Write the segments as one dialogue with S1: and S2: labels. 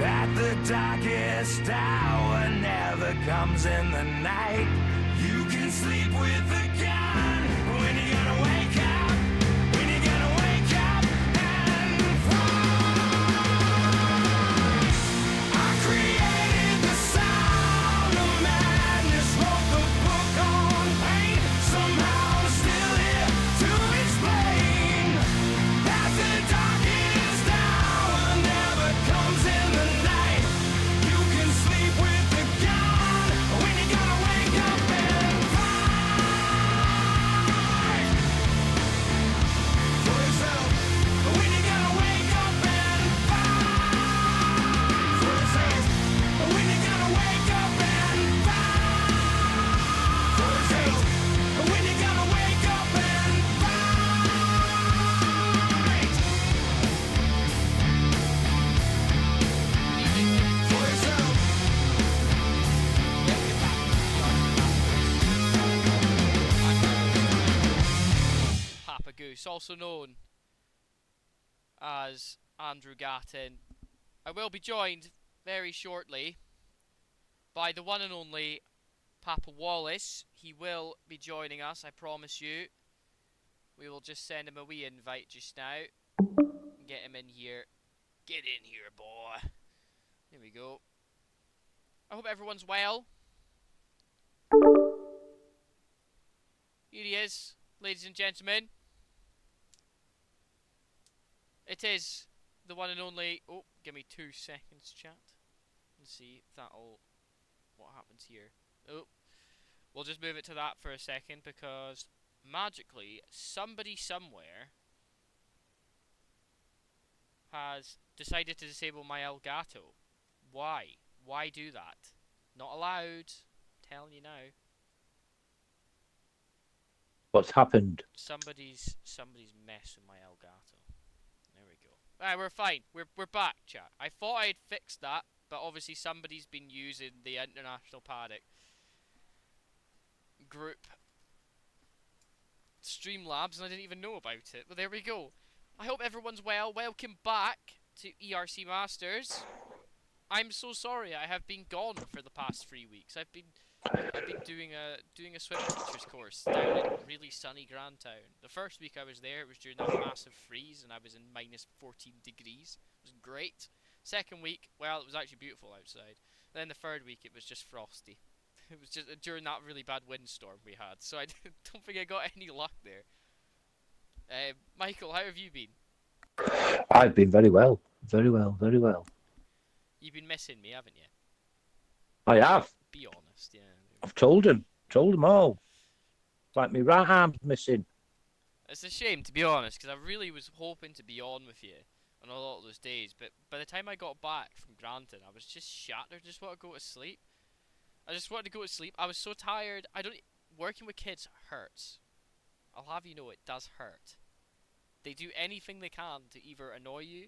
S1: that the darkest hour never comes in the night. You can sleep with the gun when you're gonna wake up, when you're gonna wake up and fight. I created the sound of madness, wrote the book on pain. Somehow I'm still here to explain that the darkest hour never comes in the night. You can sleep with the gun when you're gonna wake up and fight for yourself. When you're gonna wake up and fight for yourself. When you're gonna wake up and fight for yourself. When you're gonna wake up and fight for yourself.
S2: Papa Goose, also known as Andrew Gattin. I will be joined very shortly by the one and only Papa Wallace. He will be joining us, I promise you. We will just send him a wee invite just now. Get him in here. Get in here, boy. Here we go. I hope everyone's well. Here he is, ladies and gentlemen. It is the one and only... Oh, give me 2 seconds, chat. Let's see if that'll... What happens here? Oh, we'll just move it to that for a second because magically somebody somewhere has decided to disable my Elgato. Why? Why do that? Not allowed. I'm telling you now.
S3: What's happened?
S2: Somebody's messed with my Elgato. There we go. Alright, we're fine. We're back, chat. I thought I'd fixed that, but obviously somebody's been using the International Paddock group Streamlabs and I didn't even know about it. But there we go. I hope everyone's well. Welcome back to ERC Masters. I'm so sorry I have been gone for the past 3 weeks. I've been doing a swim teacher's course down in really sunny Grantown. The first week I was there, it was during that massive freeze and I was in minus 14 degrees. It was great. Second week, well, it was actually beautiful outside. Then the third week, it was just frosty. It was just during that really bad windstorm we had, so I don't think I got any luck there. Michael, how have you been?
S3: I've been very well. Very well, very well.
S2: You've been missing me, haven't you?
S3: I have.
S2: Be honest, yeah.
S3: I've told him all. It's like my right arm's missing.
S2: It's a shame, to be honest, because I really was hoping to be on with you on a lot of those days, but by the time I got back from Granton, I was just shattered. I just want to go to sleep. I just wanted to go to sleep. I was so tired. Working with kids hurts. I'll have you know it does hurt. They do anything they can to either annoy you,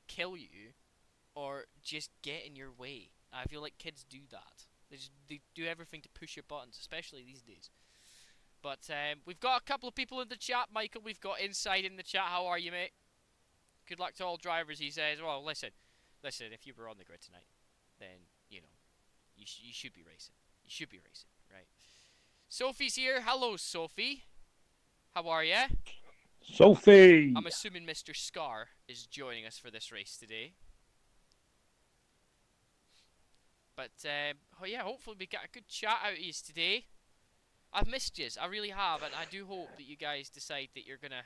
S2: kill you, or just get in your way. I feel like kids do that. They do everything to push your buttons, especially these days. But we've got a couple of people in the chat. Michael, we've got Inside in the chat. How are you, mate? Good luck to all drivers, he says. Well, listen, if you were on the grid tonight, then, you know, you should be racing. You should be racing, right? Sophie's here. Hello, Sophie. How are you?
S3: Sophie!
S2: I'm assuming Mr. Scar is joining us for this race today. But, oh yeah, hopefully we get a good chat out of you today. I've missed yous, I really have, and I do hope that you guys decide that you're going to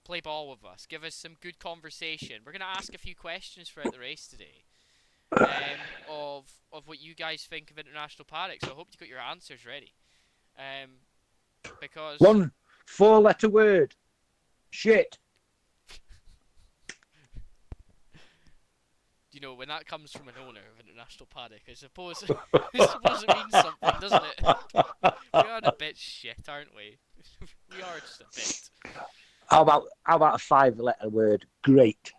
S2: play ball with us. Give us some good conversation. We're going to ask a few questions throughout the race today. Of what you guys think of International Paddock, so I hope you got your answers ready. Because...
S3: 1 4-letter word. Shit.
S2: You know, when that comes from an owner of International Paddock, I suppose, it means something, doesn't it? We are a bit shit, aren't we? We are just a bit.
S3: How about a 5-letter word? Great.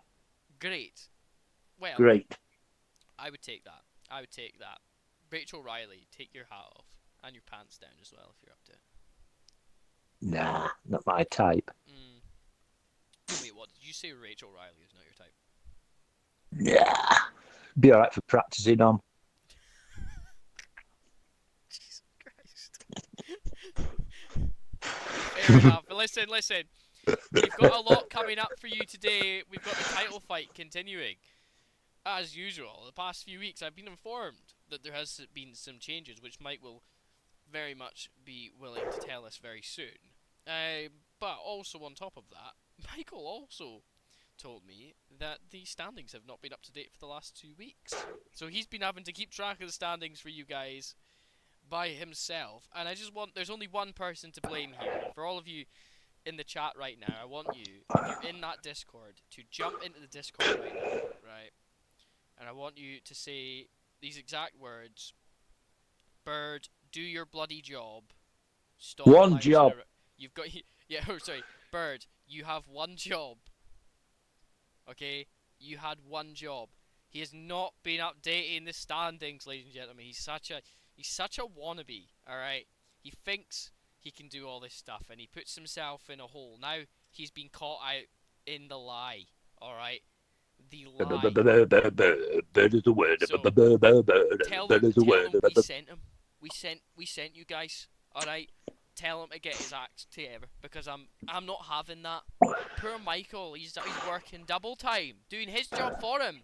S2: Great. Well,
S3: great.
S2: I would take that. Rachel Riley, take your hat off. And your pants down as well, if you're up to it.
S3: Nah, not my type.
S2: Wait, what? Did you say Rachel Riley is not your type?
S3: Yeah. Be all right for practicing on.
S2: Jesus Christ. Fair enough. But listen. We've got a lot coming up for you today. We've got the title fight continuing. As usual, the past few weeks I've been informed that there has been some changes, which Mike will very much be willing to tell us very soon. But also on top of that, Michael also told me that the standings have not been up to date for the last 2 weeks. So he's been having to keep track of the standings for you guys by himself. And there's only one person to blame here. For all of you in the chat right now, I want you, if you're in that Discord, to jump into the Discord right now, right? And I want you to say these exact words: Bird, do your bloody job. Stop
S3: One
S2: lounging
S3: job.
S2: You've got sorry, Bird. You have one job. Okay, you had one job. He has not been updating the standings, ladies and gentlemen. He's such a wannabe. All right, he thinks he can do all this stuff, and he puts himself in a hole. Now he's been caught out in the lie. All right, the lie.
S3: Bird is the word.
S2: So, tell
S3: Bird
S2: him
S3: is the
S2: we
S3: word.
S2: sent him. We sent you guys. All right. Tell him to get his act together, because I'm not having that. Poor Michael. He's working double time, doing his job for him.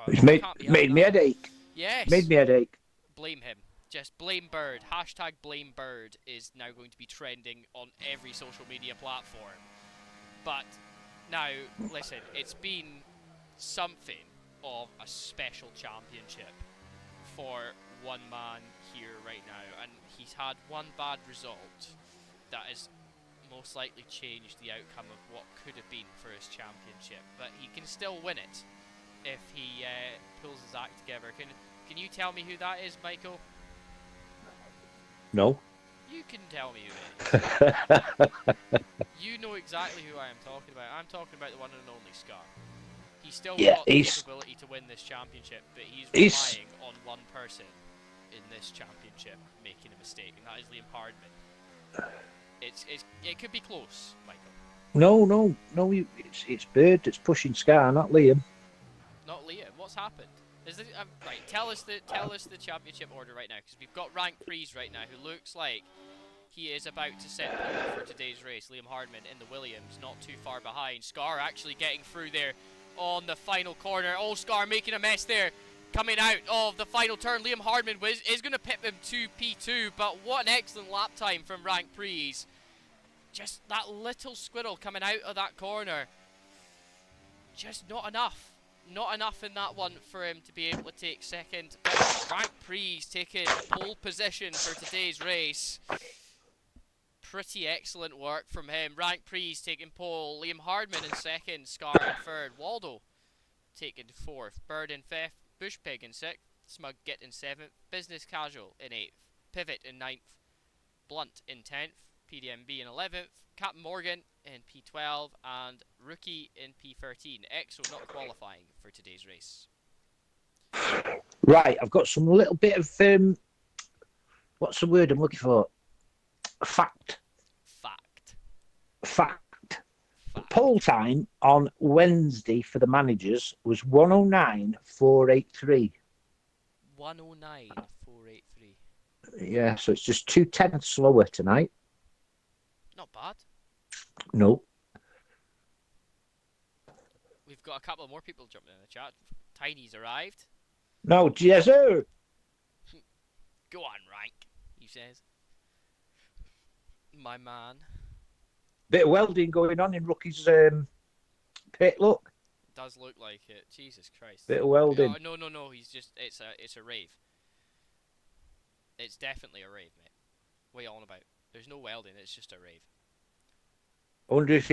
S3: It's made me headache.
S2: Yes.
S3: Made me headache.
S2: Blame him. Just blame Bird. Hashtag blame Bird is now going to be trending on every social media platform. But now, listen, it's been something of a special championship for one man here right now, and he's had one bad result that has most likely changed the outcome of what could have been for his championship, but he can still win it if he pulls his act together. Can you tell me who that is, Michael?
S3: No.
S2: You can tell me who it is. You know exactly who I am talking about. I'm talking about the one and only Scar. He's still got the capability to win this championship, but he's relying on one person in this championship making a mistake, and that is Liam Hardman. It could be close, Michael.
S3: No. It's Bird that's pushing Scar, not Liam.
S2: Not Liam. What's happened? Right, tell us the championship order right now, because we've got Rank Freeze right now, who looks like he is about to set pole for today's race. Liam Hardman in the Williams, not too far behind. Scar actually getting through there on the final corner. Oh, Scar making a mess there. Coming out of the final turn, Liam Hardman is going to pip him to P2, but what an excellent lap time from Rank Freeze. Just that little squirrel coming out of that corner. Just not enough. Not enough in that one for him to be able to take second. But Rank Freeze taking pole position for today's race. Pretty excellent work from him. Rank Freeze taking pole. Liam Hardman in second. Scar in third. Waldo taking fourth. Bird in fifth. Bushpig in sixth. Smug Git in seventh. Business Casual in eighth. Pivot in ninth. Blunt in 10th. PDMB in 11th. Captain Morgan in P12. And Rookie in P13. EXO not qualifying for today's race.
S3: Right, I've got some little bit of what's the word I'm looking for? Fact. Poll time on Wednesday for the managers was 109.483.
S2: 109.483.
S3: Yeah, so it's just 2/10 slower tonight.
S2: Not bad.
S3: No.
S2: We've got a couple more people jumping in the chat. Tiny's arrived.
S3: No, yes, sir.
S2: Go on, Rank, he says. My man.
S3: Bit of welding going on in Rookie's pit. Look.
S2: Does look like it. Jesus Christ.
S3: Bit of welding.
S2: No. He's just. It's a rave. It's definitely a rave, mate. What are you on about? There's no welding. It's just a rave.
S3: I wonder if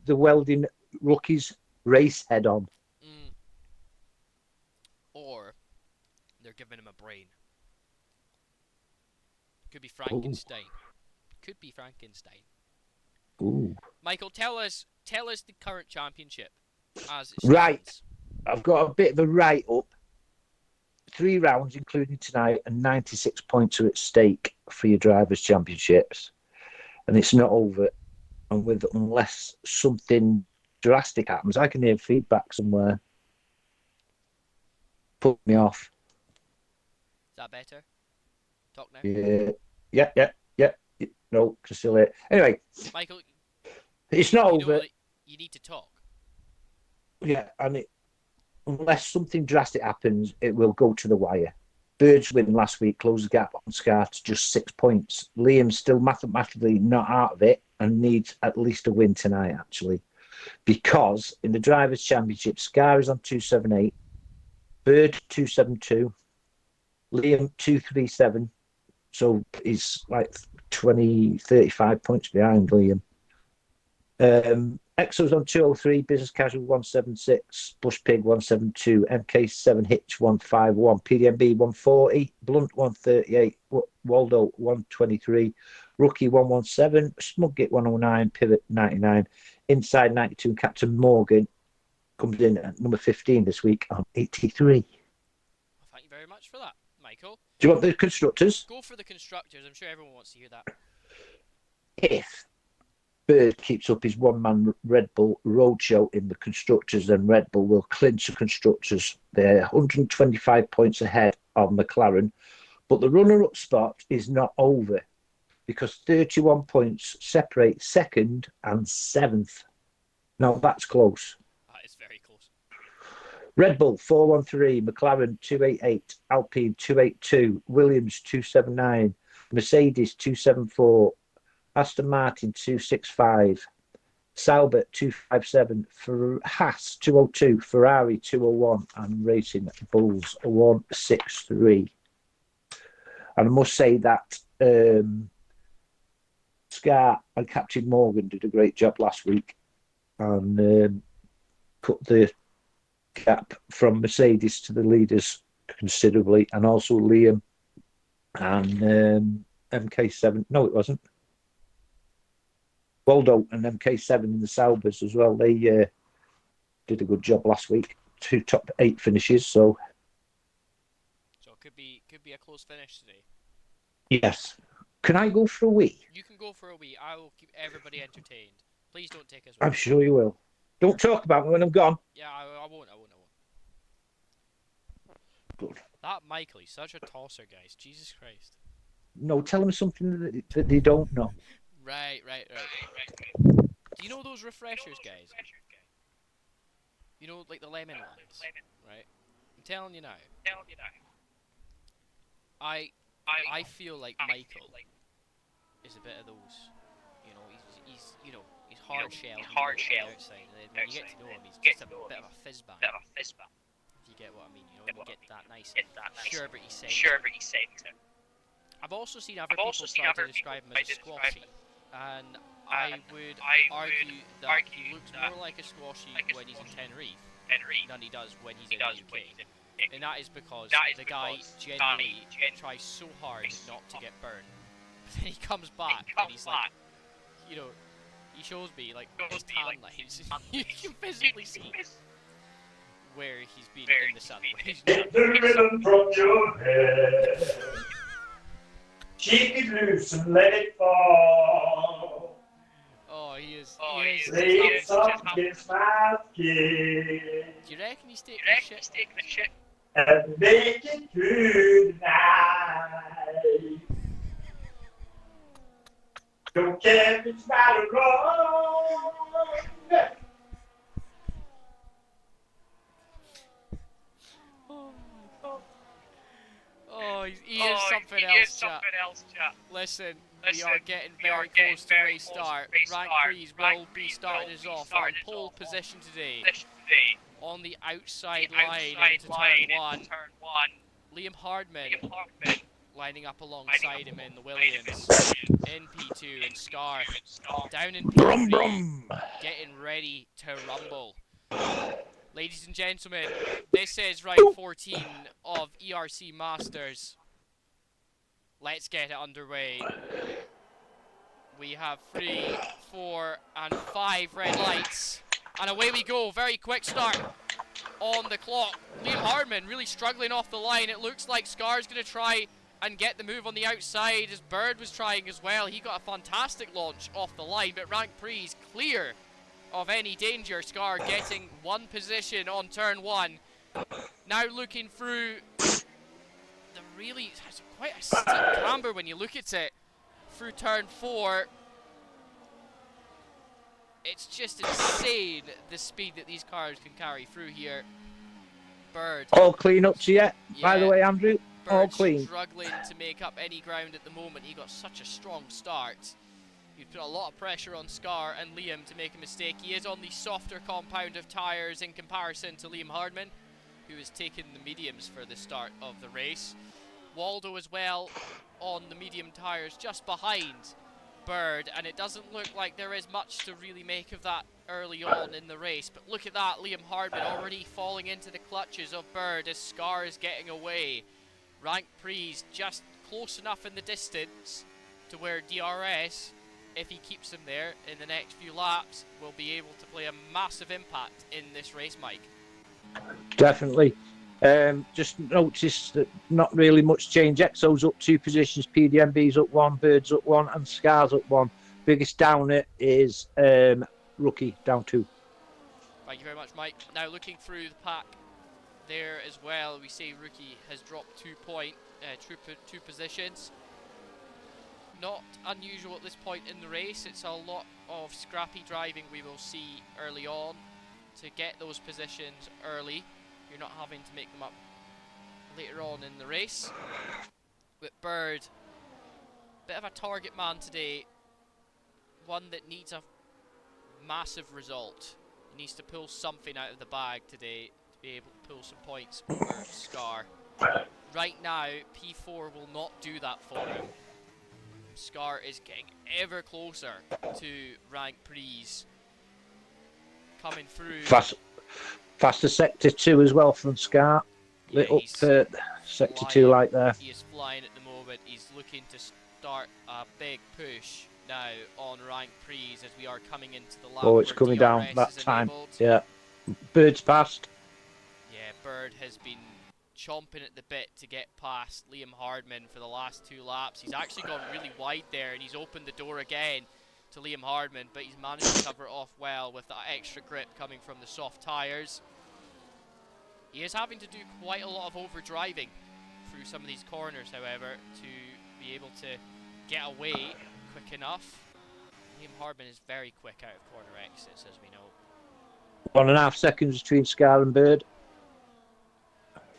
S3: the welding Rookie's race head on.
S2: Or they're giving him a brain. Could be Frankenstein.
S3: Ooh.
S2: Could be Frankenstein.
S3: Ooh.
S2: Michael, tell us the current championship as it stands.
S3: Right. I've got a bit of a write-up. 3 rounds, including tonight, and 96 points are at stake for your Drivers' Championships. And it's not over unless something drastic happens. I can hear feedback somewhere. put me off.
S2: Is that better? Talk now.
S3: Yeah. No, can still hear. Anyway,
S2: Michael,
S3: it's not
S2: you know
S3: over.
S2: that you need to talk.
S3: Yeah, and unless something drastic happens, it will go to the wire. Birds win last week, closed the gap on Scar to just 6 points. Liam's still mathematically not out of it and needs at least a win tonight, actually. Because in the Drivers' Championship, Scar is on 278, Bird 272, Liam 237. So he's like 20, 35 points behind Liam. Exo's on 203, Business Casual 176, Bush Pig 172, MK7 Hitch 151, PDMB 140, Blunt 138, Waldo 123, Rookie 117, Smugget 109, Pivot 99, Inside 92, and Captain Morgan comes in at number 15 this week on 83.
S2: Well, thank you very much for that, Michael.
S3: Do you want the constructors?
S2: Go for the constructors. I'm sure everyone wants to hear that.
S3: If Bird keeps up his one-man Red Bull roadshow in the constructors, then Red Bull will clinch the constructors. They're 125 points ahead of McLaren, but the runner-up spot is not over because 31 points separate second and seventh. Now that's close.
S2: That is very close.
S3: Red Bull 413, McLaren 288, Alpine 282, Williams 279, Mercedes 274, Aston Martin 265, Sauber 257, Haas 202, Ferrari 201, and Racing Bulls 163. And I must say that Scar and Captain Morgan did a great job last week and cut the gap from Mercedes to the leaders considerably, and also Liam and MK7. No, it wasn't. Waldo and MK7 in the Saubers as well. They did a good job last week. 2 top 8 finishes. So
S2: it could be a close finish today.
S3: yes. Can I go for a wee?
S2: You can go for a wee. I will keep everybody entertained. Please don't take us.
S3: I'm sure you will. Don't talk about me when I'm gone.
S2: Yeah, I won't.
S3: Good.
S2: That Michael, he's such a tosser, guys. Jesus Christ.
S3: No, tell them something that they don't know.
S2: Right. Do you know those refreshers, guys? You know, like the lemon ones, right? I'm telling you now. I feel like Michael is a bit of those. You know, he's hard shell on the outside, and then when you get to know him, he's just a bit of a fizz bang. If you get what I mean, you know, you get that nice sherbety scent. I've also seen other people start to describe him as a squashy, and I would argue that he looks more like a squashy when he's in Tenerife than he does when he's in the UK. And that is because the guy genuinely tries so hard not to get burned. But then he comes back and he's like, you know, he shows me like his tan lines. You can physically see where he's been in the sun.
S3: Get the rhythm from your head. Shake it loose and let it fall.
S2: Oh, he is.
S3: Lay it soft against my skin.
S2: Do you reckon he's taking a shit?
S3: And make it through the night. Don't care if it's right or wrong.
S2: Oh, he is something else, chat. Listen, we are getting very close to race start. Rank 3s will be starting us off on pole position today. On the outside line into turn 1, Liam Hardman lining up alongside him in the Williams. In P2 and Scar down in P3, getting ready to rumble. Ladies and gentlemen, this is round 14 of ERC Masters. Let's get it underway. We have 3, 4, and 5 red lights. And away we go. Very quick start on the clock. Liam Hardman really struggling off the line. It looks like Scar's going to try and get the move on the outside, as Bird was trying as well. He got a fantastic launch off the line, but Rank Prix is clear of any danger. Scar getting 1 position on turn 1. Now looking through the really, it's quite a steep camber when you look at it. Through turn 4. It's just insane the speed that these cars can carry through here. Bird.
S3: All clean up to you, by the
S2: Yeah.
S3: way, Andrew. All
S2: Bird
S3: clean.
S2: struggling to make up any ground at the moment. He got such a strong start. He put a lot of pressure on Scar and Liam to make a mistake. He is on the softer compound of tyres in comparison to Liam Hardman, who has taken the mediums for the start of the race. Waldo as well on the medium tyres just behind Bird, and it doesn't look like there is much to really make of that early on in the race. But look at that, Liam Hardman already falling into the clutches of Bird as Scar is getting away. Rank Pre's just close enough in the distance to where DRS, if he keeps him there in the next few laps, will be able to play a massive impact in this race, Mike.
S3: Definitely. Just noticed that not really much change. Exo's up 2 positions, PDMB's up 1, Bird's up 1, and Scar's up 1. Biggest downer is Rookie, down 2.
S2: Thank you very much, Mike. Now looking through the pack there as well, we see Rookie has dropped 2 positions. Not unusual at this point in the race. It's a lot of scrappy driving we will see early on to get those positions early. You're not having to make them up later on in the race. With Bird, bit of a target man today. One that needs a massive result. He needs to pull something out of the bag today to be able to pull some points over Scar. Right now, P4 will not do that for him. Scar is getting ever closer to Rank Pre's. Coming through.
S3: Faster sector 2 as well from Scar.
S2: Yeah,
S3: Lit up for sector 2 like there.
S2: He is flying at the moment. He's looking to start a big push now on Rank Pre's as we are coming into the lap.
S3: Oh, it's
S2: where
S3: coming down
S2: DRS
S3: that
S2: is
S3: time.
S2: enabled.
S3: Yeah. Bird's passed.
S2: Yeah, Bird has been chomping at the bit to get past Liam Hardman for the last 2 laps. He's actually gone really wide there and he's opened the door again to Liam Hardman, but he's managed to cover it off well with that extra grip coming from the soft tyres. He is having to do quite a lot of overdriving through some of these corners, however, to be able to get away quick enough. Liam Hardman is very quick out of corner exits, as we know.
S3: 1.5 seconds between Scar and Bird.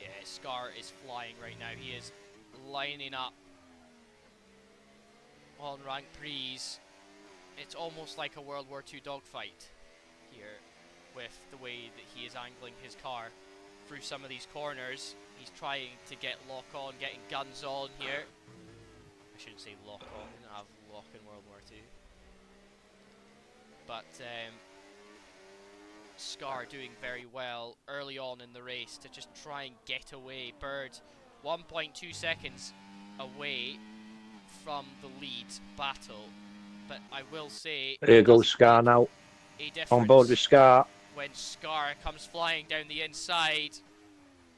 S2: Yeah, Scar is flying right now. He is lining up on Rank Pre's. It's almost like a World War II dogfight here with the way that he is angling his car through some of these corners. He's trying to get lock on, getting guns on here. I shouldn't say lock on, we didn't have lock in World War II. But Scar doing very well early on in the race to just try and get away. Bird 1.2 seconds away from the lead battle. But I will say,
S3: Here goes Scar now. On board with Scar.
S2: When Scar comes flying down the inside,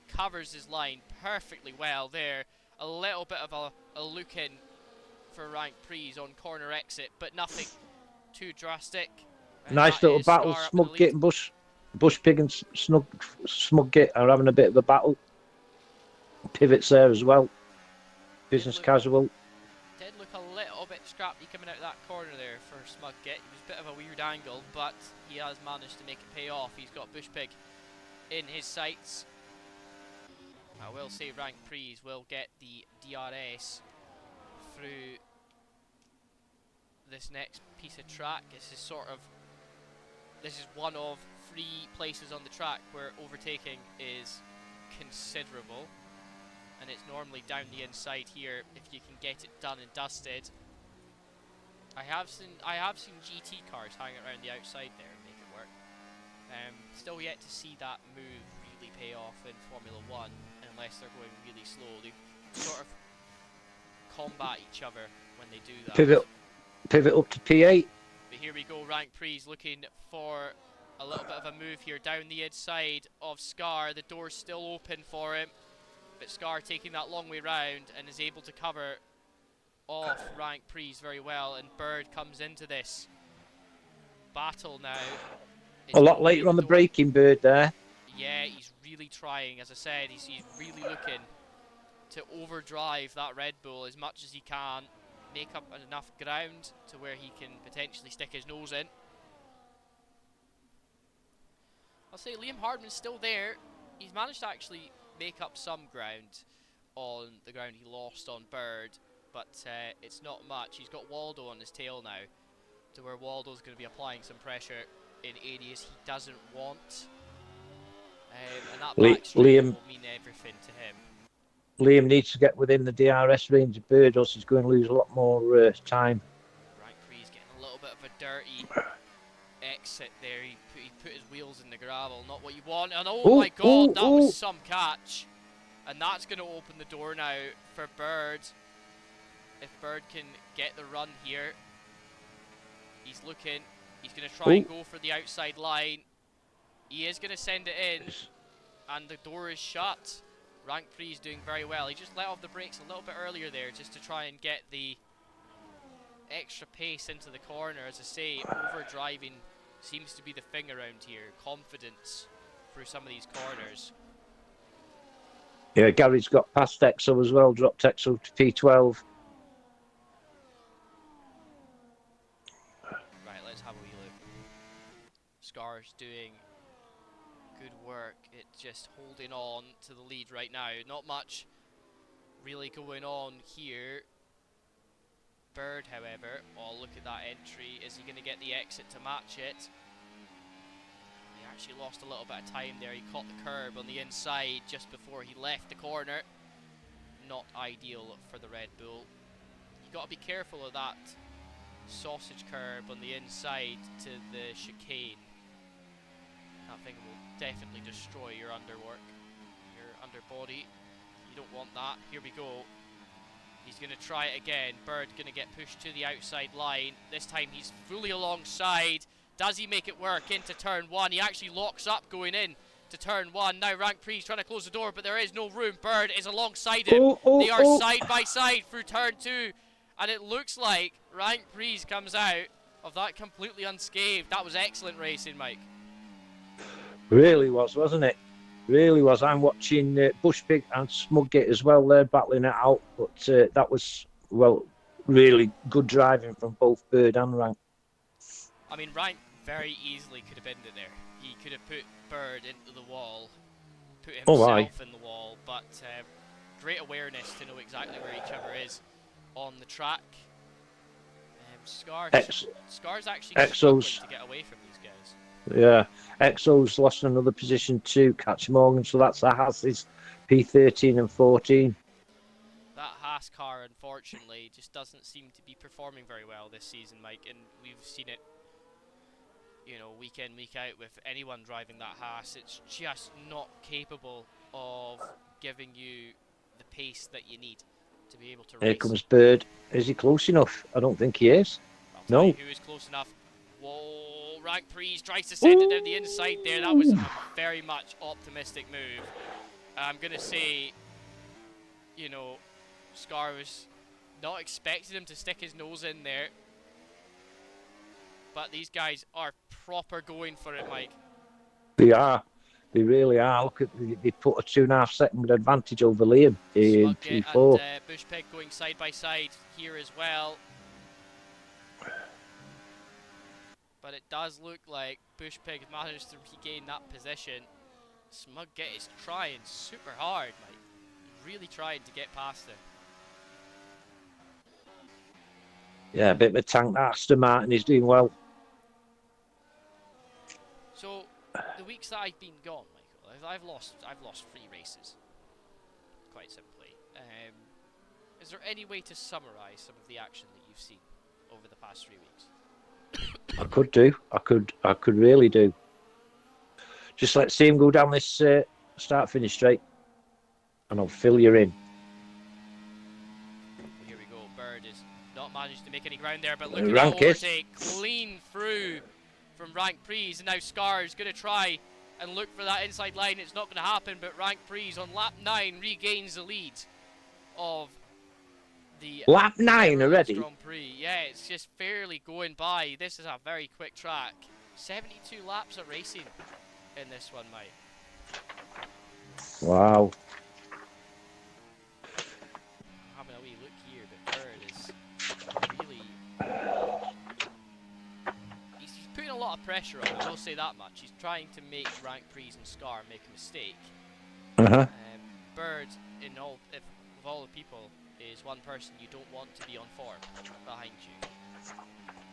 S2: covers his line perfectly well there. A little bit of a look in for Rank Pre's on corner exit, but nothing too drastic. And
S3: Nice
S2: that
S3: little
S2: is
S3: battle.
S2: Scar up in the
S3: Smug
S2: lead.
S3: Git and Bush Pig and Smug Git are having a bit of a battle. Pivots there as well. Business casual.
S2: Did look a little bit scrappy coming out of that corner there for Smug Git. It was a bit of a weird angle, but he has managed to make it pay off. He's got Bush Pig in his sights. I will say Rank Pre's will get the DRS through this next piece of track. This is one of 3 places on the track where overtaking is considerable. And it's normally down the inside here if you can get it done and dusted. I have seen GT cars hanging around the outside there and make it work. Still yet to see that move really pay off in Formula 1 unless they're going really slow. They sort of combat each other when they do that.
S3: Pivot up to P8.
S2: But here we go, Rank Pre's looking for a little bit of a move here down the inside of Scar. The door's still open for him. But Scar taking that long way round and is able to cover off Rank Pre's very well, and Bird comes into this battle now.
S3: A lot later on the braking, Bird there.
S2: Yeah, he's really trying. As I said, he's really looking to overdrive that Red Bull as much as he can, make up enough ground to where he can potentially stick his nose in. I'll say Liam Hardman's still there. He's managed to actually make up some ground on the ground he lost on Bird, but it's not much. He's got Waldo on his tail now, to where Waldo's going to be applying some pressure in areas he doesn't want. And that back straight will mean everything to him.
S3: Liam needs to get within the DRS range of Bird, else he's going to lose a lot more time.
S2: Right, Pre's getting a little bit of a dirty exit there. He put his wheels in the gravel, not what you want. And oh my god, that was some catch. And that's going to open the door now for Bird. If Bird can get the run here. He's looking. He's going to try and go for the outside line. He is going to send it in. And the door is shut. Rank Prix is doing very well. He just let off the brakes a little bit earlier there just to try and get the extra pace into the corner. As I say, overdriving seems to be the thing around here. Confidence through some of these corners.
S3: Yeah, Gary's got past Exo as well, dropped Exo to P12.
S2: Right, let's have a wee look. Scar's doing good work. It's just holding on to the lead right now. Not much really going on here. Bird, however, oh, look at that entry. Is he going to get the exit to match it? He actually lost a little bit of time there. He caught the curb on the inside just before he left the corner. Not ideal for the Red Bull. You got to be careful of that sausage curb on the inside to the chicane. That thing will definitely destroy your underwork, your underbody. You don't want that. Here we go. He's going to try it again. Bird going to get pushed to the outside line. This time he's fully alongside. Does he make it work into turn one? He actually locks up going in to turn one. Now Rank Prix trying to close the door, but there is no room. Bird is alongside him. They are side by side through turn two. And it looks like Rank Prix comes out of that completely unscathed. That was excellent racing, Mike.
S3: Really was, wasn't it? Really was. I'm watching Bush Pig and Smudgate as well. They're battling it out, but that was, well, really good driving from both Bird and Rank.
S2: I mean, Rank very easily could have ended there. He could have put Bird into the wall, put himself in the wall, but great awareness to know exactly where each other is on the track. Scar's actually struggling to get away from these guys.
S3: Yeah, Exo's lost another position to Catch Morgan, so that's the Haas's P13 and 14.
S2: That Haas car, unfortunately, just doesn't seem to be performing very well this season, Mike, and we've seen it, you know, week in, week out with anyone driving that Haas. It's just not capable of giving you the pace that you need to be able to race.
S3: Here comes Bird. Is he close enough? I don't think he is.
S2: No. Who is close enough? Whoa, Rank Prix tries to send it down the inside there. That was a very much optimistic move. I'm going to say, you know, Scar was not expecting him to stick his nose in there. But these guys are proper going for it, Mike.
S3: They are. They really are. Look at they put a 2.5 second advantage over Liam in P4.
S2: And Bush Pig going side by side here as well. But it does look like Bush Pig managed to regain that position. Smudgate is trying super hard, Mike. Really trying to get past him.
S3: Yeah, a bit of a tank. Aston Martin is doing well.
S2: So the weeks that I've been gone, Michael, I've lost 3 races. Quite simply. Is there any way to summarise some of the action that you've seen over the past 3 weeks?
S3: I could do. I could really do. Just let's see him go down this start-finish straight, and I'll fill you in.
S2: Here we go. Bird is not managed to make any ground there, but look at that overtake. Clean through from Rank Prix, and now Scar is going to try and look for that inside line. It's not going to happen, but Rank Prix on lap 9 regains the lead of the
S3: lap 9 already.
S2: Grand Prix. Yeah, it's just fairly going by. This is a very quick track. 72 laps of racing in this one, mate.
S3: Wow.
S2: I'm having a wee look here, but Bird is really. He's putting a lot of pressure on. I will say that much. He's trying to make Rank Prees and Scar make a mistake.
S3: Uh-huh.
S2: Bird, in all, if of all the people, is one person you don't want to be on form behind you.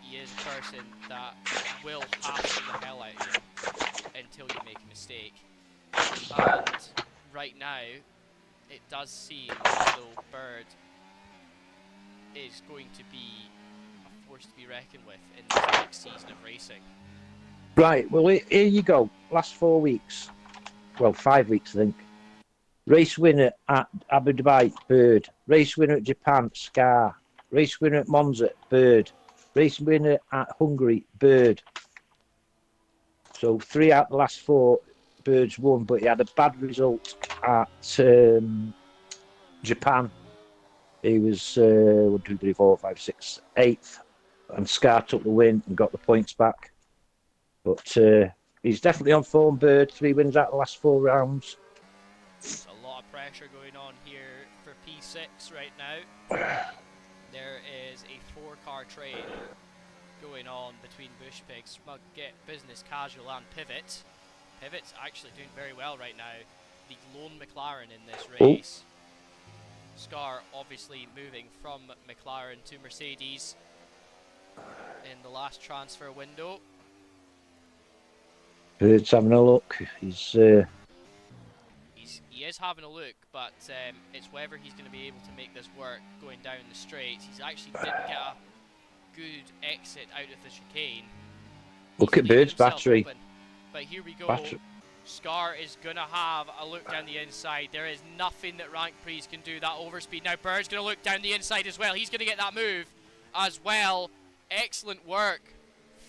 S2: He is a person that will hassle the hell out of you until you make a mistake. And right now, it does seem as though Bird is going to be a force to be reckoned with in this next season of racing.
S3: Right, well, here you go. Last 4 weeks. Well, 5 weeks, I think. Race winner at Abu Dhabi, Bird. Race winner at Japan, Scar. Race winner at Monza, Bird. Race winner at Hungary, Bird. So 3 out of the last 4, Bird's won, but he had a bad result at Japan. He was 1, 2, 3, 4, 5, 6, 8th, and Scar took the win and got the points back. But he's definitely on form, Bird. 3 wins out of the last 4 rounds.
S2: There's a lot of pressure going on here for P6 right now. There is a 4-car trade going on between Bush Pig, Smug Get, Business Casual and Pivot. Pivot's actually doing very well right now. The lone McLaren in this race. Scar obviously moving from McLaren to Mercedes in the last transfer window.
S3: Bird's having a look.
S2: He is having a look, but it's whether he's going to be able to make this work going down the straight. He's actually didn't get a good exit out of the chicane.
S3: Look at Bird's battery.
S2: Open. But here we go.
S3: Battery.
S2: Scar is going to have a look down the inside. There is nothing that Rank Prees can do that overspeed. Now Bird's going to look down the inside as well. He's going to get that move as well. Excellent work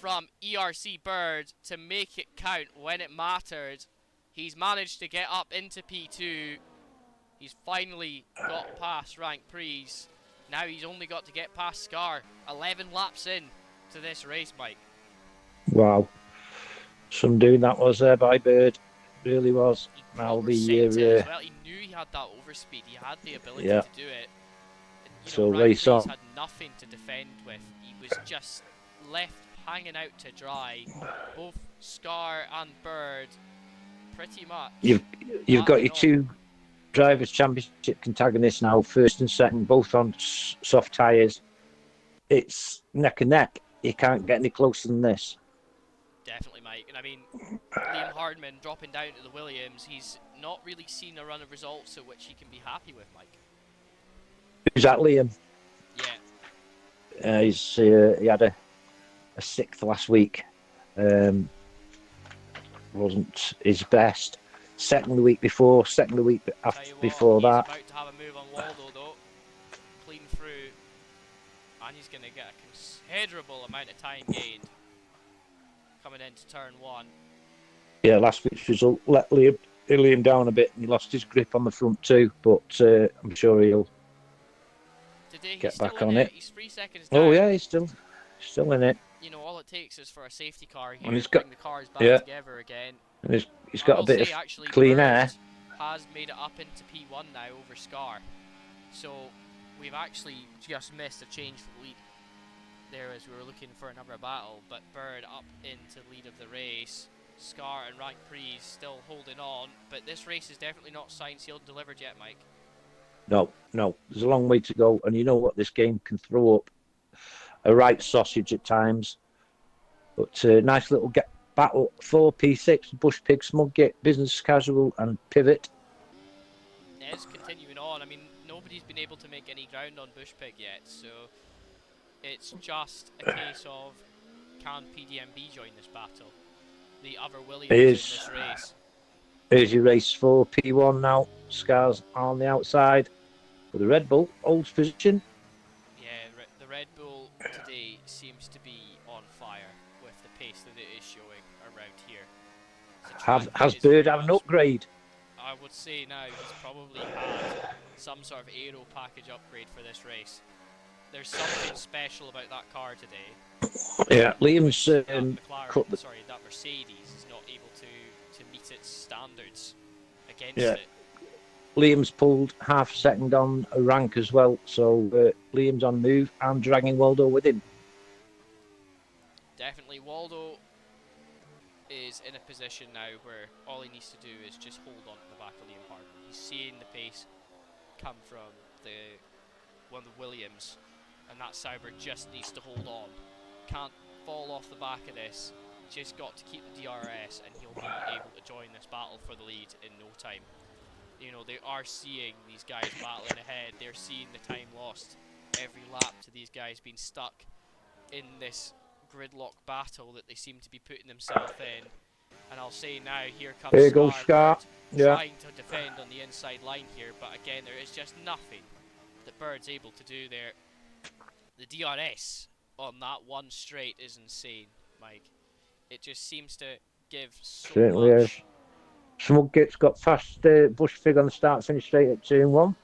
S2: from ERC Bird to make it count when it mattered. He's managed to get up into P2. He's finally got past Rank Prees. Now he's only got to get past Scar. 11 laps in to this race, Mike.
S3: Wow. Some doing that was there by Bird. Really was.
S2: Now
S3: the
S2: as well. He knew he had that overspeed. He had the ability to do it. And,
S3: so
S2: Rank
S3: race on.
S2: Prees had nothing to defend with. He was just left hanging out to dry. Both Scar and Bird pretty much.
S3: You've got your 2 drivers' championship antagonists now, first and second, both on soft tyres. It's neck and neck. You can't get any closer than this.
S2: Definitely, Mike. And I mean, Liam Hardman dropping down to the Williams, he's not really seen a run of results at which he can be happy with, Mike.
S3: Who's that, Liam?
S2: Yeah.
S3: He had a 6th last week. Wasn't his best. Second the week before, second the week before that.
S2: He's about to have a move on Waldo though. Clean through. And he's going to get a considerable amount of time gained. Coming into turn 1.
S3: Yeah, last week's result let Liam down a bit and he lost his grip on the front too, but I'm sure he'll get back on it.
S2: He's 3 seconds down.
S3: Oh yeah, he's still in it.
S2: You know, all it takes is for a safety car here
S3: And he's
S2: to bring the cars back together again.
S3: And he's got a bit of clean air.
S2: Has made it up into P1 now over Scar. So we've actually just missed a change for the lead there as we were looking for another battle, but Bird up into lead of the race. Scar and Rank Prees still holding on, but this race is definitely not signed, sealed, and delivered yet, Mike.
S3: No, there's a long way to go, and you know what, this game can throw up a right sausage at times. But nice little battle. 4 P6, Bush Pig, Smugget, Business Casual, and Pivot.
S2: It is continuing on. I mean, nobody's been able to make any ground on Bush Pig yet, so it's just a case of can PDMB join this battle? The other Williams in this race.
S3: Here's your race 4 P1 now. Scars on the outside. But the Red Bull holds position.
S2: Yeah, the Red Bull today seems to be on fire with the pace that it is showing around here.
S3: Has Bird had an upgrade?
S2: I would say now he's probably had some sort of aero package upgrade for this race. There's something special about that car today.
S3: Yeah, Liam's
S2: that Mercedes is not able to meet its standards. against
S3: Yeah.
S2: it.
S3: Liam's pulled half a second on a rank as well, so Liam's on move and dragging Waldo with him.
S2: Definitely, Waldo is in a position now where all he needs to do is just hold on to the back of Liam Harden. He's seeing the pace come from one of the Williams, and that Sauber just needs to hold on. Can't fall off the back of this. Just got to keep the DRS, and he'll be able to join this battle for the lead in no time. You know, they are seeing these guys battling ahead. They're seeing the time lost every lap to these guys being stuck in this gridlock battle that they seem to be putting themselves in. And I'll say now, here comes
S3: Here goes Scar.
S2: Bird
S3: Yeah.
S2: trying to defend on the inside line here, but again, there is just nothing that Bird's able to do there. The DRS on that one straight is insane, Mike. It just seems to give so
S3: Certainly is.
S2: much.
S3: Smuggate's got fast bush fig on the start, finish straight at 2 and 1.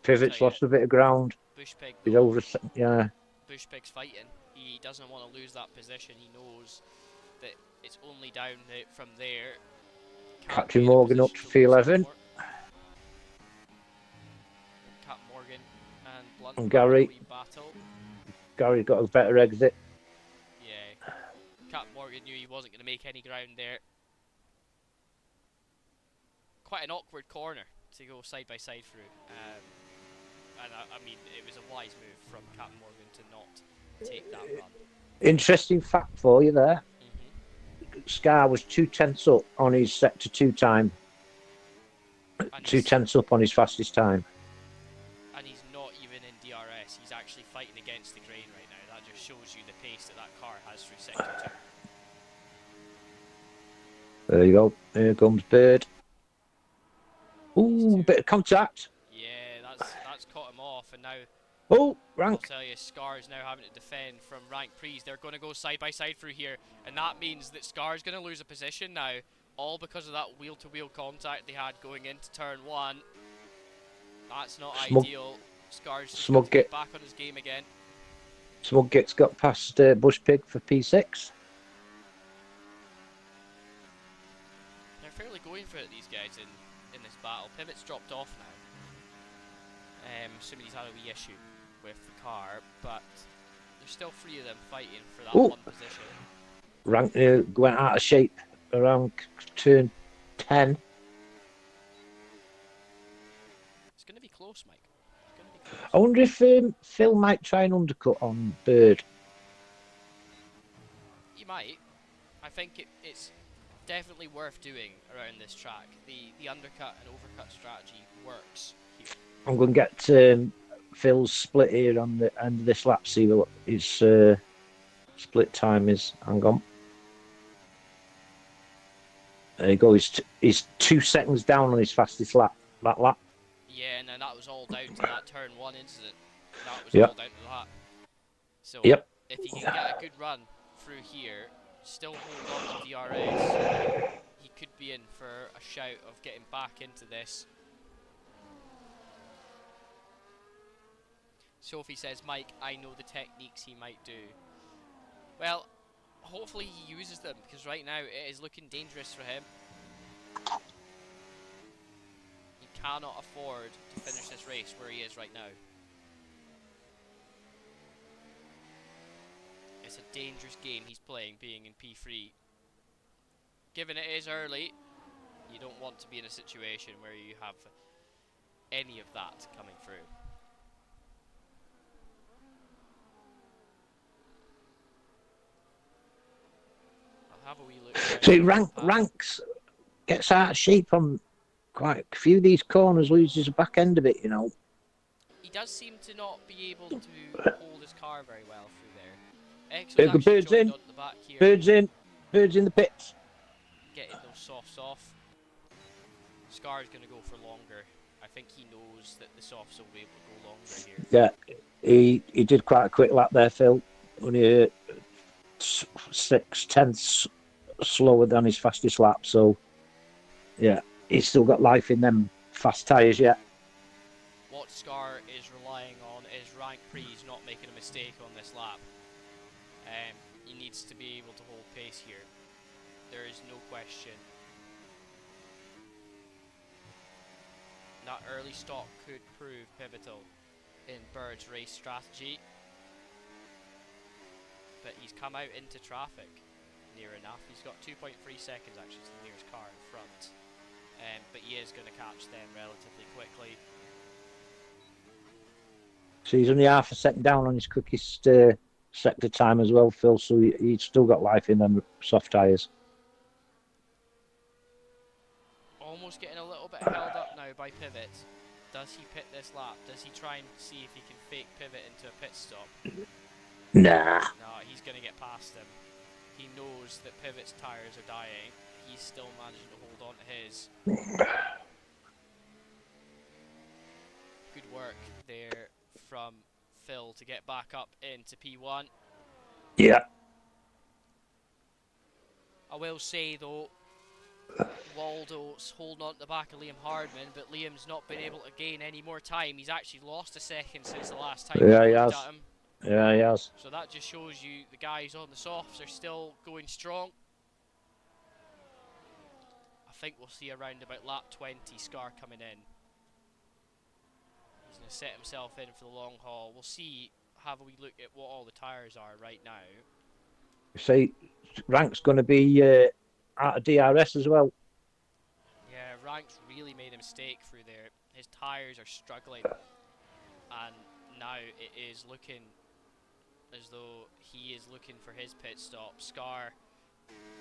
S3: Pivot's lost a bit of ground.
S2: Bushpig,
S3: He's
S2: though,
S3: over. Yeah.
S2: Bushpig's fighting. He doesn't want to lose that position. He knows that it's only down from there. Can't
S3: Captain
S2: be in a
S3: Morgan up to
S2: position lose
S3: P11.
S2: anymore. Cap Morgan and Blunt
S3: And
S2: having a
S3: Gary.
S2: wee battle.
S3: Gary's got a better exit.
S2: Yeah, Cap Morgan knew he wasn't going to make any ground there. Quite an awkward corner to go side by side through. And I mean, it was a wise move from Cap Morgan to not take that run.
S3: Interesting fact for you there.
S2: Mm-hmm.
S3: Scar was 2/10 up on his sector 2 time.
S2: And
S3: 2/10 up on his fastest time.
S2: And he's not even in DRS. He's actually fighting against the grain right now. That just shows you the pace that that car has through sector 2.
S3: There you go. Here comes Bird. Ooh, bit of contact.
S2: Yeah, that's caught him off, and now
S3: Oh,
S2: I'll
S3: rank.
S2: tell you, Scar's now having to defend from rank prees. They're going to go side by side through here, and that means that Scar's going to lose a position now, all because of that wheel-to-wheel contact they had going into turn 1. That's not ideal. Scar's just got to get back on his game again.
S3: Smuggate's got past Bushpig for P6.
S2: They're fairly going for it, these guys, in this battle. Pivot's dropped off now. Assuming he's had a wee issue with the car, but there's still 3 of them fighting for that one position.
S3: Rank went out of shape around turn 10.
S2: It's going to be close, Mike. It's going to be close.
S3: I wonder if Phil might try and undercut on Bird.
S2: He might. I think it's definitely worth doing around this track. The undercut and overcut strategy works here.
S3: I'm going to get Phil's split here on the end of this lap, see what his split time is. Hang on. There you go. He's 2 seconds down on his fastest lap. That lap.
S2: Yeah, and then that was all down to that turn 1 incident. That was
S3: Yep.
S2: all down to that. So
S3: Yep.
S2: if he can get a good run through here, still hold on to DRS, he could be in for a shout of getting back into this. Sophie says, Mike, I know the techniques he might do. Well, hopefully he uses them, because right now it is looking dangerous for him. He cannot afford to finish this race where he is right now. It's a dangerous game he's playing, being in P3. Given it is early, you don't want to be in a situation where you have any of that coming through. I'll have a wee look.
S3: See, ranks gets out of shape on quite a few of these corners, loses the back end of it, you know.
S2: He does seem to not be able to hold his car very well through there. Exo's
S3: There you go,
S2: actually
S3: Bird's
S2: joined
S3: in.
S2: onto the back here,
S3: Bird's in the pits.
S2: getting those softs off. Scar's going to go for longer. I think he knows that the softs will be able to go longer here.
S3: Yeah, he did quite a quick lap there, Phil. Only 6/10 slower than his fastest lap, so yeah, he's still got life in them fast tyres yet.
S2: What Scar is relying on is rank pre's not making a mistake on this lap. He needs to be able to hold pace here. There is no question that early stop could prove pivotal in Bird's race strategy. But he's come out into traffic near enough. He's got 2.3 seconds actually to the nearest car in front. But he is going to catch them relatively quickly.
S3: So he's only half a second down on his quickest sector time as well, Phil. So he's still got life in them soft tyres.
S2: Almost getting a little bit held up now by Pivot. Does he pit this lap? Does he try and see if he can fake Pivot into a pit stop?
S3: Nah.
S2: No, he's going to get past him. He knows that Pivot's tyres are dying. He's still managing to hold on to his. Good work there from Phil to get back up into P1.
S3: Yeah.
S2: I will say though, Waldo's holding on to the back of Liam Hardman, but Liam's not been able to gain any more time. He's actually lost a second since the last time we looked at him.
S3: Yeah, he has.
S2: So that just shows you the guys on the softs are still going strong. I think we'll see around about lap 20 Scar coming in. He's going to set himself in for the long haul. We'll see, have a wee look at what all the tyres are right now.
S3: You see, Rank's going to be out of DRS as well.
S2: Yeah, Rank's really made a mistake through there. His tyres are struggling. And now it is looking as though he is looking for his pit stop. Scar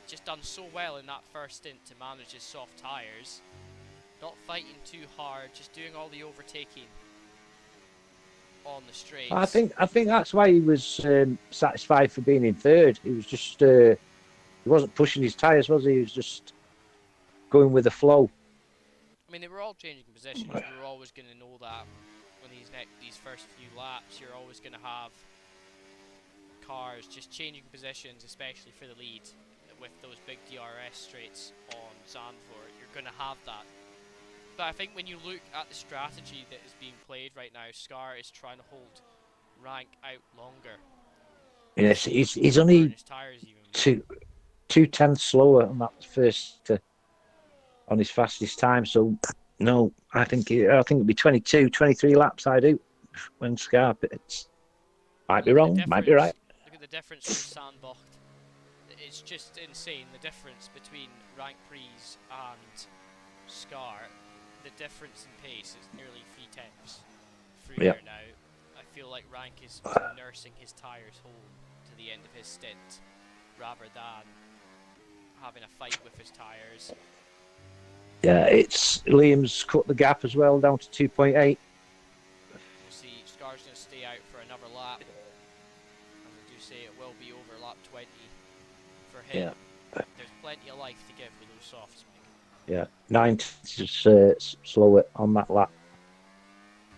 S2: just done so well in that first stint to manage his soft tyres. Not fighting too hard, just doing all the overtaking on the straights.
S3: I think that's why he was satisfied for being in third. He was just he wasn't pushing his tyres, was he? He was just going with the flow.
S2: I mean, they were all changing positions. We were always going to know that when these first few laps, you're always going to have cars just changing positions, especially for the lead. With those big DRS straights on Zandvoort, you're going to have that. But I think when you look at the strategy that is being played right now, Scar is trying to hold Rank out longer.
S3: Yes, he's only
S2: his tires even
S3: 2/10 slower on that first on his fastest time. So no, I think it'll be 22, 23 laps. I do when Scar pits. Might be wrong, might be right.
S2: Look at the difference from Sandbocht. It's just insane, the difference between Rank Pries and Scar. The difference in pace is nearly 3/10 through here now. I feel like Rank is nursing his tyres home to the end of his stint rather than having a fight with his tyres.
S3: Yeah, it's Liam's cut the gap as well down to 2.8.
S2: We'll see, Scar's going to stay out for another lap. As I do say, it will be over lap 20 for him.
S3: Yeah.
S2: There's plenty of life to give with those softs.
S3: Yeah, 9 slower on that lap.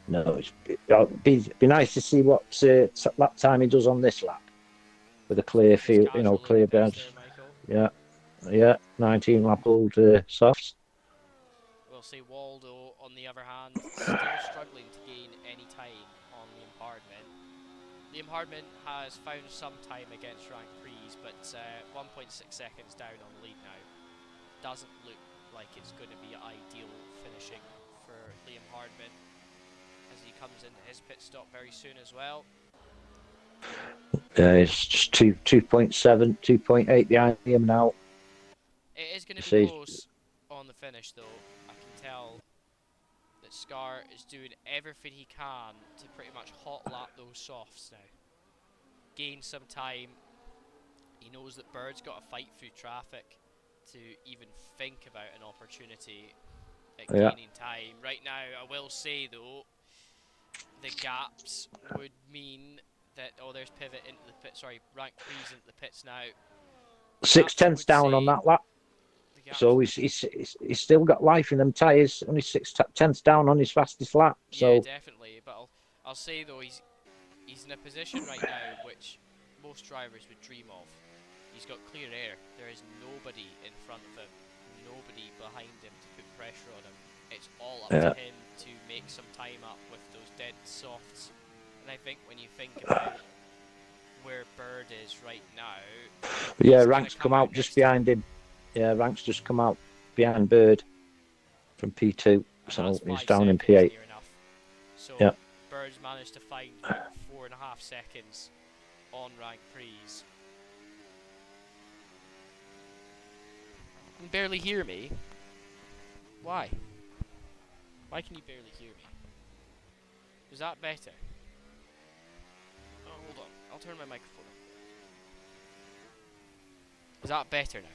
S3: No, it'd be nice to see what lap time he does on this lap with a clear field, clear bench. Yeah, 19 lap old softs.
S2: We'll see Waldo, on the other hand, still struggling to gain any time on Liam Hardman. Liam Hardman has found some time against Rank Pries, but 1.6 seconds down on the lead now. Doesn't look like it's going to be ideal finishing for Liam Hardman as he comes into his pit stop very soon as well.
S3: It's just 2.7, 2.8 behind him now.
S2: It is going to be close on the finish though. I can tell that Scar is doing everything he can to pretty much hot lap those softs now. Gain some time. He knows that Bird's got to fight through traffic to even think about an opportunity at gaining time. Right now, I will say though, the gaps would mean that there's Pivot into the pit. Sorry, Rank Pries into the pits now.
S3: 6/10 down on that lap. So he's still got life in them tyres. Only 6/10 down on his fastest lap. So
S2: yeah, definitely. But I'll say though, he's in a position right now which most drivers would dream of. He's got clear air. There is nobody in front of him, nobody behind him to put pressure on him. It's all up to him to make some time up with those dead softs. And I think when you think about where Bird is right now,
S3: yeah, Rank's come out just behind him. Yeah, Rank's just come out behind Bird from P2. So
S2: That's
S3: he's
S2: 5
S3: down in
S2: seconds
S3: P8.
S2: near enough. So
S3: Yeah.
S2: Bird's managed to find 4.5 seconds on rank prees. You can barely hear me. Why? Why can you barely hear me? Is that better? Oh, hold on. I'll turn my microphone on. Is that better now?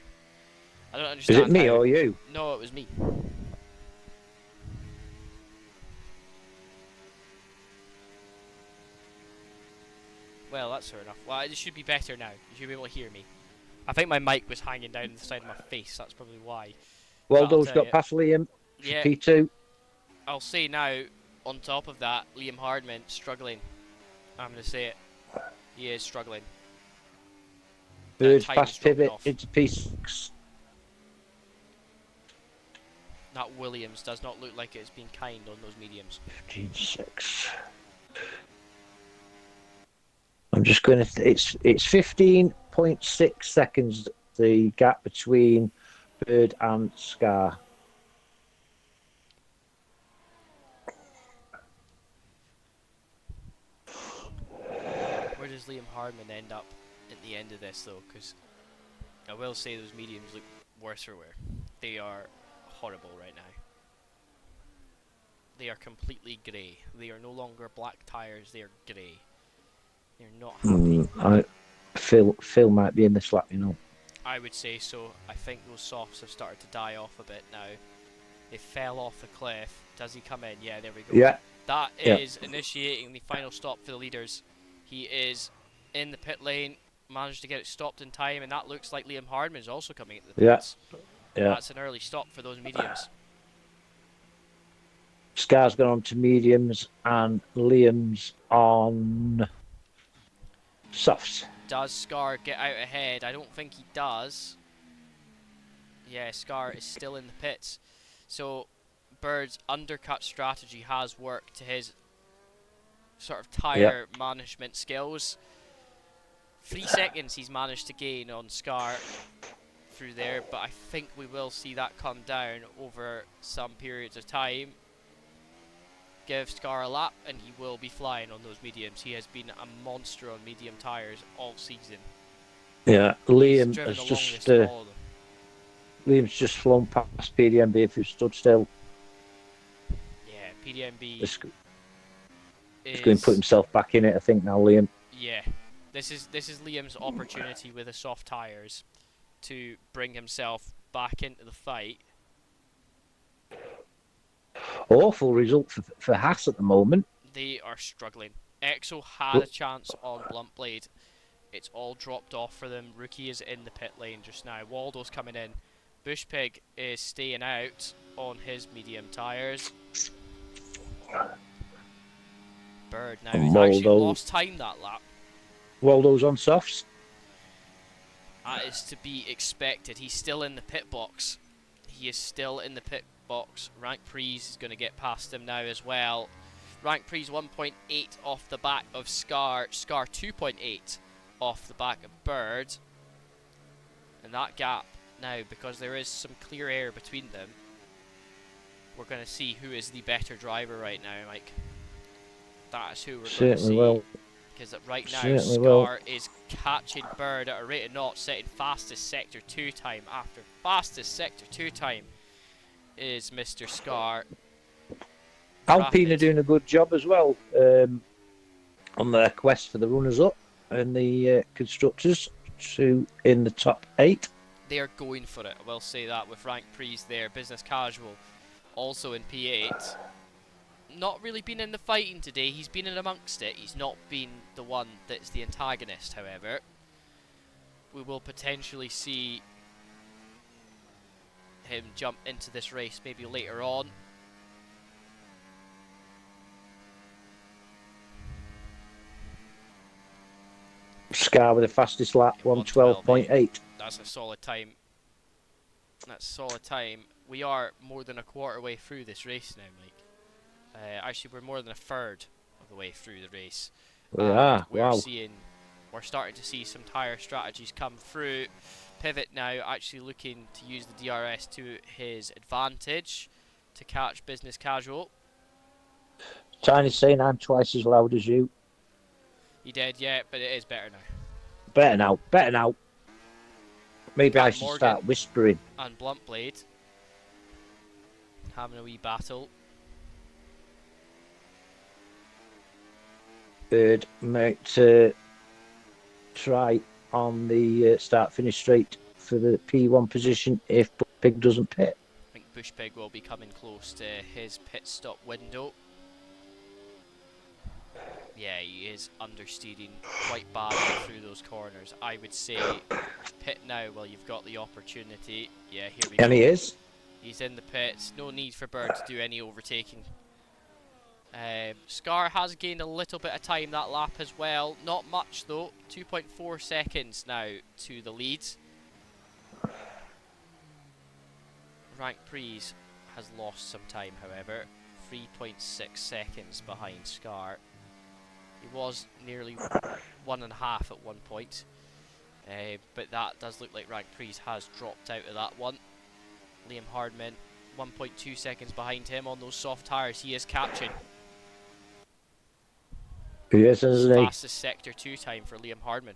S2: I don't
S3: Is
S2: understand
S3: it me
S2: how...
S3: or you?
S2: No, it was me. Well, that's fair enough. Well, it should be better now. You should be able to hear me. I think my mic was hanging down the side of my face. That's probably why. But I'll
S3: Waldo's
S2: tell
S3: got
S2: you.
S3: past Liam for
S2: Yeah,
S3: P2.
S2: I'll say now, on top of that, Liam Hardman struggling. I'm going to say it. He is struggling.
S3: Bird's
S2: Time's
S3: past
S2: dropping
S3: Pivot
S2: off.
S3: into P6.
S2: That Williams does not look like it's been kind on those mediums.
S3: 15.6. I'm just going to. It's 15.6 seconds. The gap between Bird and Scar.
S2: Where does Liam Hardman end up at the end of this, though? Because I will say those mediums look worse for wear. They are horrible right now. They are completely grey. They are no longer black tyres. They are grey. They're not happy.
S3: Phil might be in this lap, you know.
S2: I would say so. I think those softs have started to die off a bit now. They fell off the cliff. Does he come in? Yeah, there we go.
S3: Yeah.
S2: That
S3: Yeah.
S2: is initiating the final stop for the leaders. He is in the pit lane, managed to get it stopped in time, and that looks like Liam Hardman is also coming into the pits.
S3: Yeah.
S2: That's an early stop for those mediums.
S3: Scar's gone on to mediums and Liam's on softs.
S2: Does Scar get out ahead? I don't think he does. Yeah, Scar is still in the pits. So Bird's undercut strategy has worked to his sort of tyre management skills. 3 seconds he's managed to gain on Scar through there, but I think we will see that come down over some periods of time. Give Scar a lap and he will be flying on those mediums. He has been a monster on medium tyres all season.
S3: Yeah,
S2: He's
S3: Liam
S2: driven
S3: has
S2: the
S3: just
S2: longest of all of them.
S3: Liam's just flown past PDMB if he stood still.
S2: Yeah, PDMB
S3: He's
S2: is
S3: going to put himself back in it, I think, now, Liam.
S2: yeah. This is Liam's opportunity with the soft tyres to bring himself back into the fight.
S3: Awful result for Haas at the moment.
S2: They are struggling. Exo had a chance on Blunt Blade. It's all dropped off for them. Rookie is in the pit lane just now. Waldo's coming in. Bushpig is staying out on his medium tyres. Bird now has actually lost time that lap.
S3: Waldo's on softs.
S2: That is to be expected. He's still in the pit box. He is still in the pit box. Rank Prees is going to get past him now as well. Rank Prees 1.8 off the back of Scar. Scar 2.8 off the back of Bird. And that gap now, because there is some clear air between them, we're going to see who is the better driver right now, Mike. That is who we're going to see.
S3: Will.
S2: Because right now,
S3: Certainly
S2: Scar is catching Bird at a rate of knots, setting fastest Sector 2 time. After fastest Sector 2 time is Mr. Scar.
S3: Alpine are doing a good job as well on their quest for the runners-up and the constructors in the top 8.
S2: They are going for it, I will say that, with Rank Prees there. Business Casual also in P8. Not really been in the fighting today. He's been in amongst it. He's not been the one that's the antagonist, however. We will potentially see him jump into this race maybe later on.
S3: Scar with the fastest lap, 1:12.8.
S2: That's a solid time. That's solid time. We are more than a quarter way through this race now, Mike. Actually, we're more than a third of the way through the race.
S3: We are.
S2: We're starting to see some tyre strategies come through. Pivot now actually looking to use the DRS to his advantage. to catch business casual.
S3: Tiny's saying I'm twice as loud as you.
S2: He did, yeah, but it is better now.
S3: Better now. Better now. Maybe I
S2: Captain
S3: should
S2: Morgan
S3: start whispering.
S2: and Blunt Blade having a wee battle.
S3: Bird might try on the start-finish straight for the P1 position if Pig doesn't pit.
S2: I think Bush Pig will be coming close to his pit stop window. Yeah, he is understeering quite badly through those corners. I would say pit now while you've got the opportunity. Yeah, here we go.
S3: And he is.
S2: He's in the pits. No need for Bird to do any overtaking. Scar has gained a little bit of time that lap as well. Not much though. 2.4 seconds now to the lead. Rank Prees has lost some time, however. 3.6 seconds behind Scar. He was nearly 1.5 at one point. But that does look like Rank Prees has dropped out of that one. Liam Hardman 1.2 seconds behind him on those soft tyres. He is catching.
S3: He is, isn't he?
S2: Fastest sector 2 time for Liam Hardman.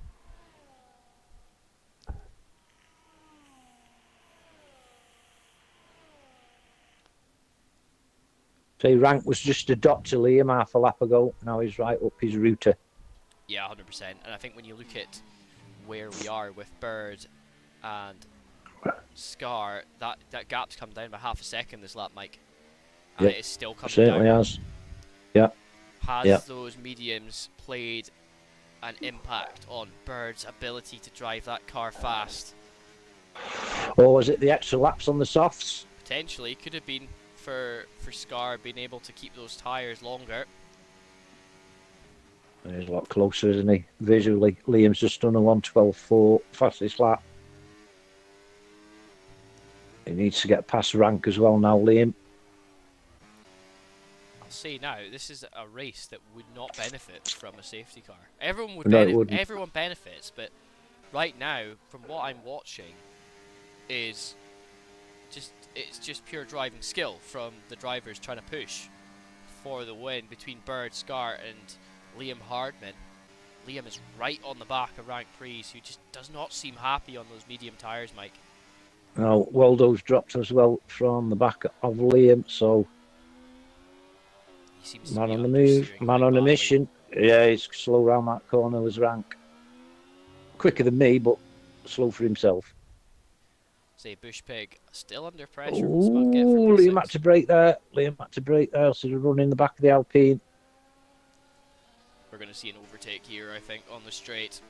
S3: So Rank was just a dot to Liam half a lap ago. Now he's right up his router.
S2: Yeah, 100%. And I think when you look at where we are with Bird and Scar, that gap's come down by half a second this lap, Mike. And
S3: Yeah,
S2: it is still coming
S3: certainly
S2: down.
S3: has. Yeah.
S2: Has those mediums played an impact on Bird's ability to drive that car fast?
S3: Or was it the extra laps on the softs?
S2: Potentially, could have been for Scar being able to keep those tyres longer.
S3: He's a lot closer, isn't he? Visually, Liam's just done a 1:12.4 fastest lap. He needs to get past Rank as well now, Liam.
S2: I'll say now, this is a race that would not benefit from a safety car. Everyone would
S3: No, it wouldn't.
S2: everyone benefits, but right now, from what I'm watching, is it's just pure driving skill from the drivers trying to push for the win between Bird, Scar, and Liam Hardman. Liam is right on the back of Rank Prees, who just does not seem happy on those medium tyres, Mike.
S3: Now, Waldo's dropped as well from the back of Liam, so
S2: He seems to
S3: man
S2: be
S3: on the move,
S2: understeering
S3: man
S2: quite
S3: on a
S2: badly.
S3: mission. Yeah, he's slow round that corner was Rank. Quicker than me, but slow for himself.
S2: Say Bush Pig still under pressure. We'll see what I can get
S3: Oh,
S2: from
S3: Liam
S2: P6.
S3: had to brake there. Liam had to brake there, so he's running the back of the Alpine.
S2: We're going to see an overtake here, I think, on the straight.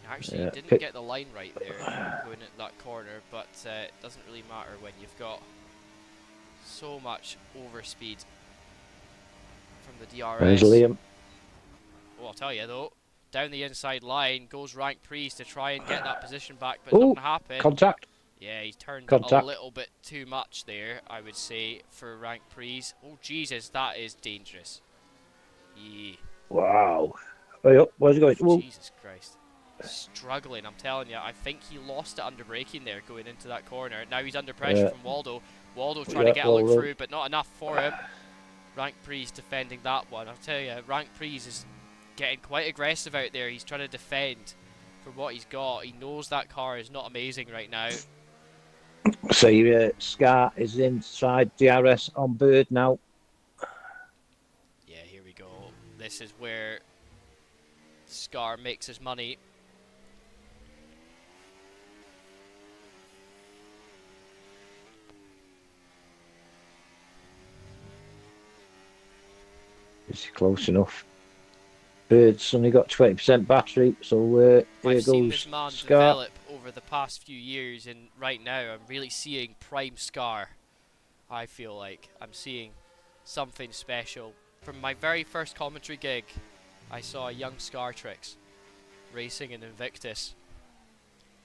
S2: Actually,
S3: Yeah,
S2: didn't get the line right there, going at that corner, but it doesn't really matter when you've got so much overspeed from the
S3: There's
S2: DRS.
S3: Liam.
S2: Well, I'll tell you though, down the inside line goes Rank Prees to try and get that position back, but not
S3: Oh,
S2: going to happen.
S3: contact.
S2: Yeah, he's turned a
S3: Contact.
S2: little bit too much there, I would say, for Rank Prees. Oh, Jesus, that is dangerous. Yeah.
S3: Wow. Hey up, where's he going? Whoa.
S2: Jesus Christ. Struggling, I'm telling you. I think he lost it under braking there going into that corner. Now he's under pressure
S3: Yeah.
S2: from Waldo. Waldo's trying to get a look
S3: Waldo.
S2: through, but not enough for him. Rank Prees defending that one. I'll tell you, Rank Prees is getting quite aggressive out there. He's trying to defend for what he's got. He knows that car is not amazing right now.
S3: So Scar is inside DRS on Bird now.
S2: Yeah, here we go. This is where Scar makes his money.
S3: Is he close enough? Bird's only got 20% battery, so here
S2: I've seen
S3: goes
S2: this man
S3: Scar.
S2: develop over the past few years, and right now I'm really seeing prime Scar. I feel like I'm seeing something special. From my very first commentary gig, I saw a young Scar Tricks racing in Invictus,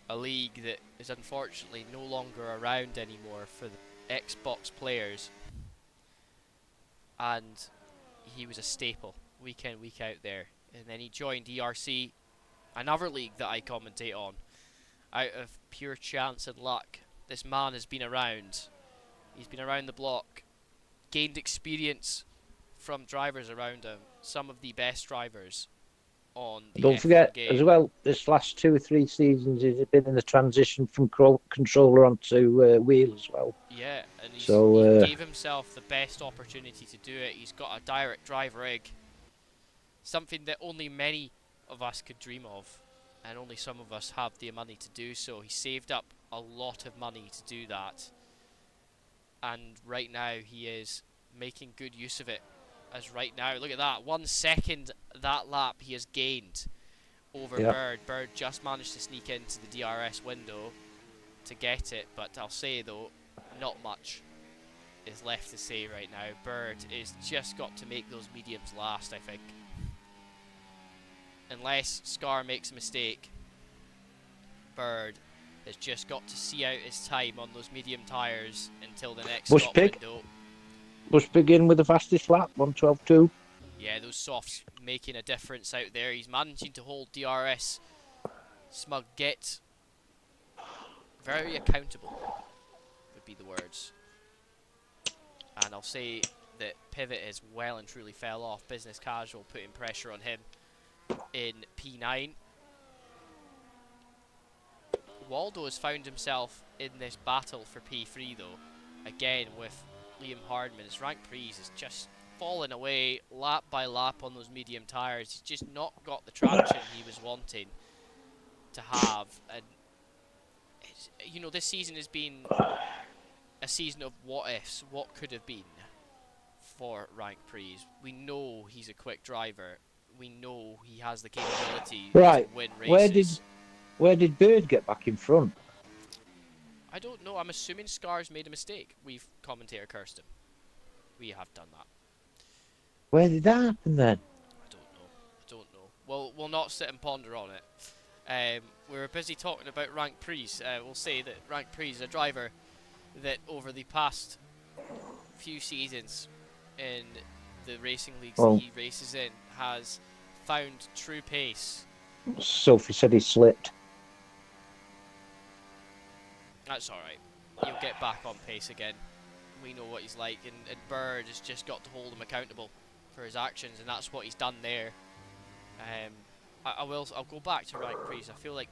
S2: a league that is unfortunately no longer around anymore for the Xbox players, and he was a staple week in, week out there. And then he joined ERC, another league that I commentate on, out of pure chance and luck. this man has been around. He's been around the block, gained experience from drivers around him. Some of the best drivers on the
S3: Don't
S2: F1
S3: forget
S2: game.
S3: as well, this last 2 or 3 seasons, he's been in the transition from controller onto wheel as well.
S2: Yeah, and
S3: So,
S2: he gave himself the best opportunity to do it. He's got a direct drive rig, something that only many of us could dream of, and only some of us have the money to do so. He saved up a lot of money to do that, and right now he is making good use of it. As right now, look at that, 1 second that lap he has gained over
S3: Yeah.
S2: Bird. Bird just managed to sneak into the DRS window to get it, but I'll say though, not much is left to say right now. Bird is just got to make those mediums last, I think. Unless Scar makes a mistake, Bird has just got to see out his time on those medium tyres until the next
S3: Bush
S2: stop
S3: pig.
S2: window.
S3: Bush begin with the fastest lap, 1:12.2.
S2: Yeah, those softs making a difference out there. He's managing to hold DRS Smug Git very accountable, would be the words. And I'll say that Pivot has well and truly fell off. Business Casual putting pressure on him in P9. Waldo has found himself in this battle for P3 though. Again with Liam Hardman. His rank Prix is just falling away lap by lap on those medium tyres. He's just not got the traction he was wanting to have. And you know, this season has been a season of what ifs, what could have been for rank Prix. We know he's a quick driver. We know he has the capability
S3: Right.
S2: to win races.
S3: Where did Bird get back in front?
S2: I don't know. I'm assuming Scar's made a mistake. We've commentator cursed him. We have done that.
S3: Where did that happen then?
S2: I don't know. Well, we'll not sit and ponder on it. We're busy talking about rank Prix. We'll say that rank Prix is a driver that over the past few seasons in the racing leagues that he races in has found true pace.
S3: Sophie said he slipped.
S2: That's alright. He'll get back on pace again. We know what he's like, and Bird has just got to hold him accountable for his actions, and that's what he's done there. I'll go back to rank Prix. I feel like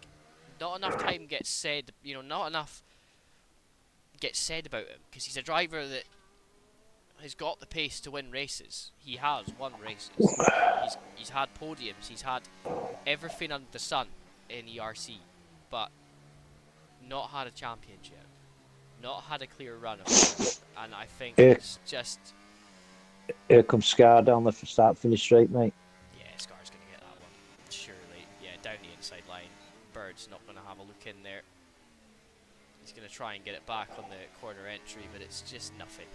S2: not enough time gets said, not enough gets said about him, because he's a driver that has got the pace to win races. He has won races. He's had podiums. He's had everything under the sun in ERC, but not had a championship. Not had a clear run of it. And I think it's just...
S3: Here comes Scar down the start-finish straight, mate.
S2: Yeah, Scar's going to get that one. Surely. Yeah, down the inside line. Bird's not going to have a look in there. He's going to try and get it back on the corner entry, but it's just nothing.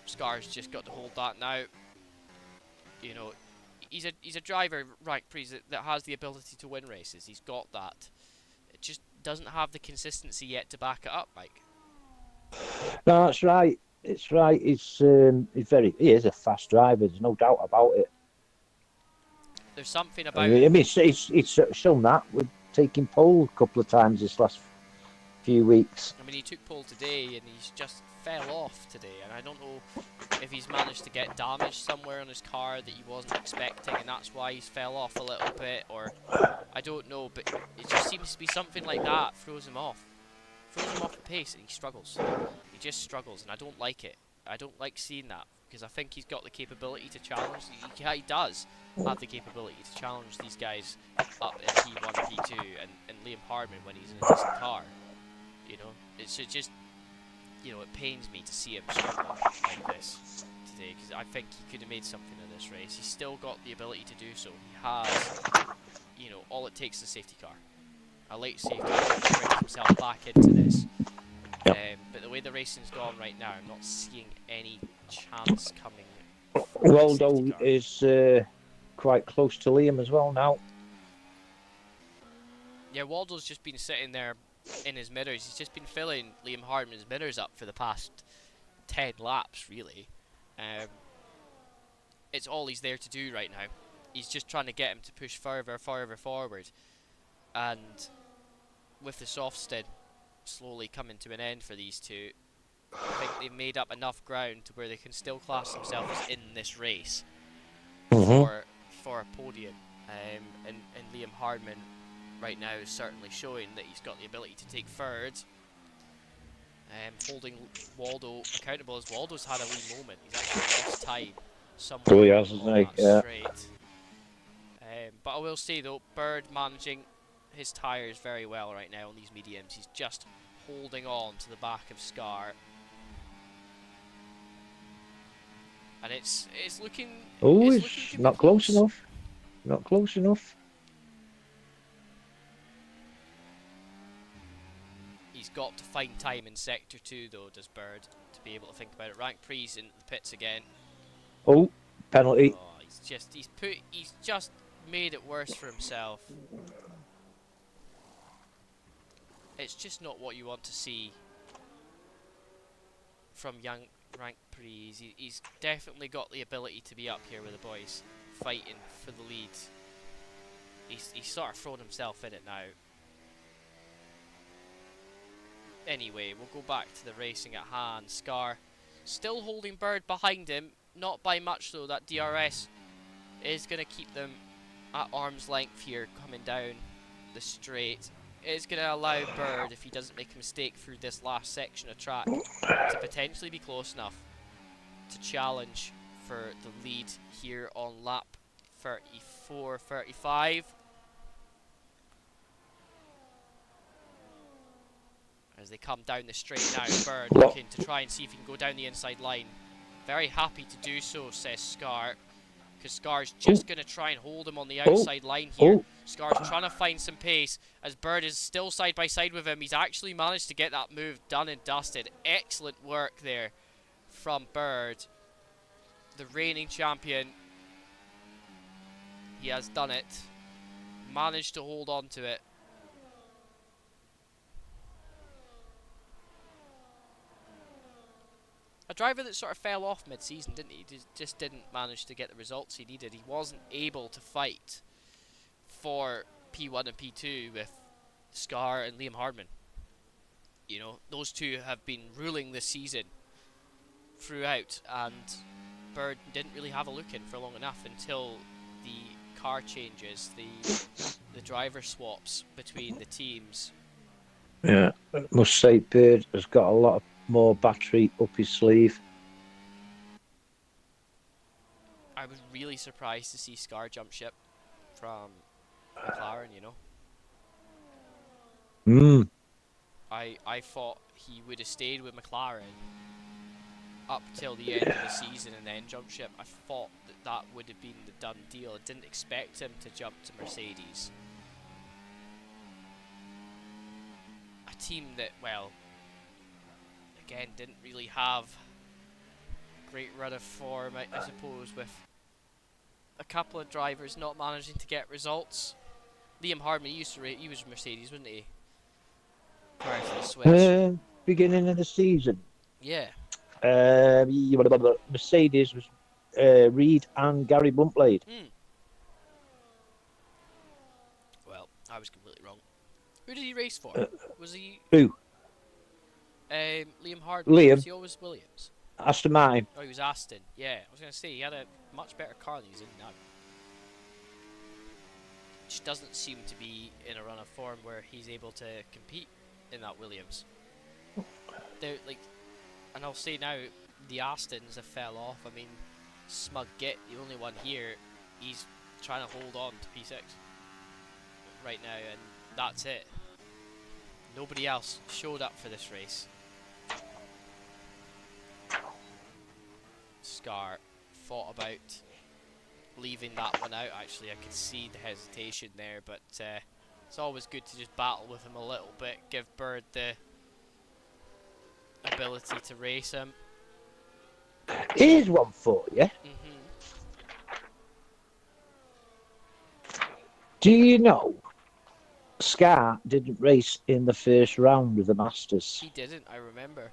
S2: Scar's just got to hold that now. You know, he's a driver, rank Prix, that has the ability to win races. He's got that. It just doesn't have the consistency yet to back it up, Mike.
S3: No, that's right. It's right. He is a fast driver. There's no doubt about it.
S2: There's something about...
S3: I mean, he's shown that with taking pole a couple of times this last few weeks.
S2: I mean, he took pole today, and he's just fell off today, and I don't know if he's managed to get damage somewhere on his car that he wasn't expecting, and that's why he's fell off a little bit, or I don't know, but it just seems to be something like that throws him off the pace, and he struggles. He just struggles, and I don't like it. I don't like seeing that, because I think he's got the capability to challenge. He does have the capability to challenge these guys up in P1, P2, and Liam Hardman when he's in a decent car. You know, it's just, it pains me to see him struggle like this today, because I think he could have made something of this race. He's still got the ability to do so. He has, all it takes is a safety car. A late safety car to bring himself back into this.
S3: Yep.
S2: But the way the racing's gone right now, I'm not seeing any chance coming.
S3: Waldo is quite close to Liam as well now.
S2: Yeah, Waldo's just been sitting there in his mirrors. He's just been filling Liam Hardman's mirrors up for the past 10 laps, really. It's all he's there to do right now. He's just trying to get him to push further forward. And with the soft stint, slowly coming to an end for these two. I think they've made up enough ground to where they can still class themselves as in this race for a podium. And Liam Hardman right now is certainly showing that he's got the ability to take third. Holding Waldo accountable, as Waldo's had a wee moment. He's actually lost time somewhere
S3: he has,
S2: on
S3: hasn't he?
S2: that
S3: Yeah.
S2: straight. But I will say though, Bird managing his tyres very well right now on these mediums. He's just holding on to the back of Scar. And it's looking...
S3: Oh,
S2: it's
S3: it's
S2: looking to be
S3: not close enough. Not close enough.
S2: He's got to find time in Sector 2 though, does Bird, to be able to think about it. Rank Pre's in the pits again.
S3: Oh, penalty.
S2: Oh, he's just made it worse for himself. It's just not what you want to see from young Rank Pre. He's definitely got the ability to be up here with the boys, fighting for the lead. He's sort of thrown himself in it now. Anyway, we'll go back to the racing at hand. Scar still holding Bird behind him, not by much though. That DRS is going to keep them at arm's length here coming down the straight. It's going to allow Bird, if he doesn't make a mistake through this last section of track, to potentially be close enough to challenge for the lead here on lap 34, 35. As they come down the straight now, Bird looking to try and see if he can go down the inside line. Very happy to do so, says Scar. Because Scar's just going to try and hold him on the outside line here. Scar's trying to find some pace as Bird is still side by side with him. He's actually managed to get that move done and dusted. Excellent work there from Bird, the reigning champion. He has done it. Managed to hold on to it. A driver that sort of fell off mid-season, didn't he? Just didn't manage to get the results he needed. He wasn't able to fight for P1 and P2 with Scar and Liam Hardman. You know, those two have been ruling this season throughout, and Bird didn't really have a look in for long enough until the car changes, the driver swaps between the teams.
S3: Yeah, I must say Bird has got a lot more battery up his sleeve.
S2: I was really surprised to see Scar jump ship from McLaren, you know. I thought he would have stayed with McLaren up till the end of the season and then jump ship. I thought that would have been the done deal. I didn't expect him to jump to Mercedes. A team that, well, again, didn't really have great run of form, I suppose, with a couple of drivers not managing to get results. Liam Hardman, he was Mercedes, wasn't he? Prior to the switch.
S3: Beginning of the season.
S2: Yeah.
S3: Mercedes was Reed and Gary Bluntblade.
S2: Well, I was completely wrong. Who did he race for? Was he...
S3: Who?
S2: Liam Hardman.
S3: Liam.
S2: Was he always Williams?
S3: Aston Martin.
S2: Oh, he was Aston. Yeah, I was going to say, he had a much better car than he's in now. Just doesn't seem to be in a run of form where he's able to compete in that Williams. They're like, and I'll say now, the Astons have fell off. I mean, Smug Git, the only one here, he's trying to hold on to P6 right now, and that's it. Nobody else showed up for this race. Scar thought about leaving that one out. Actually, I could see the hesitation there, but it's always good to just battle with him a little bit, give Bird the ability to race him.
S3: Here's one for you. Do you know Scar didn't race in the first round of the Masters?
S2: He didn't, I remember.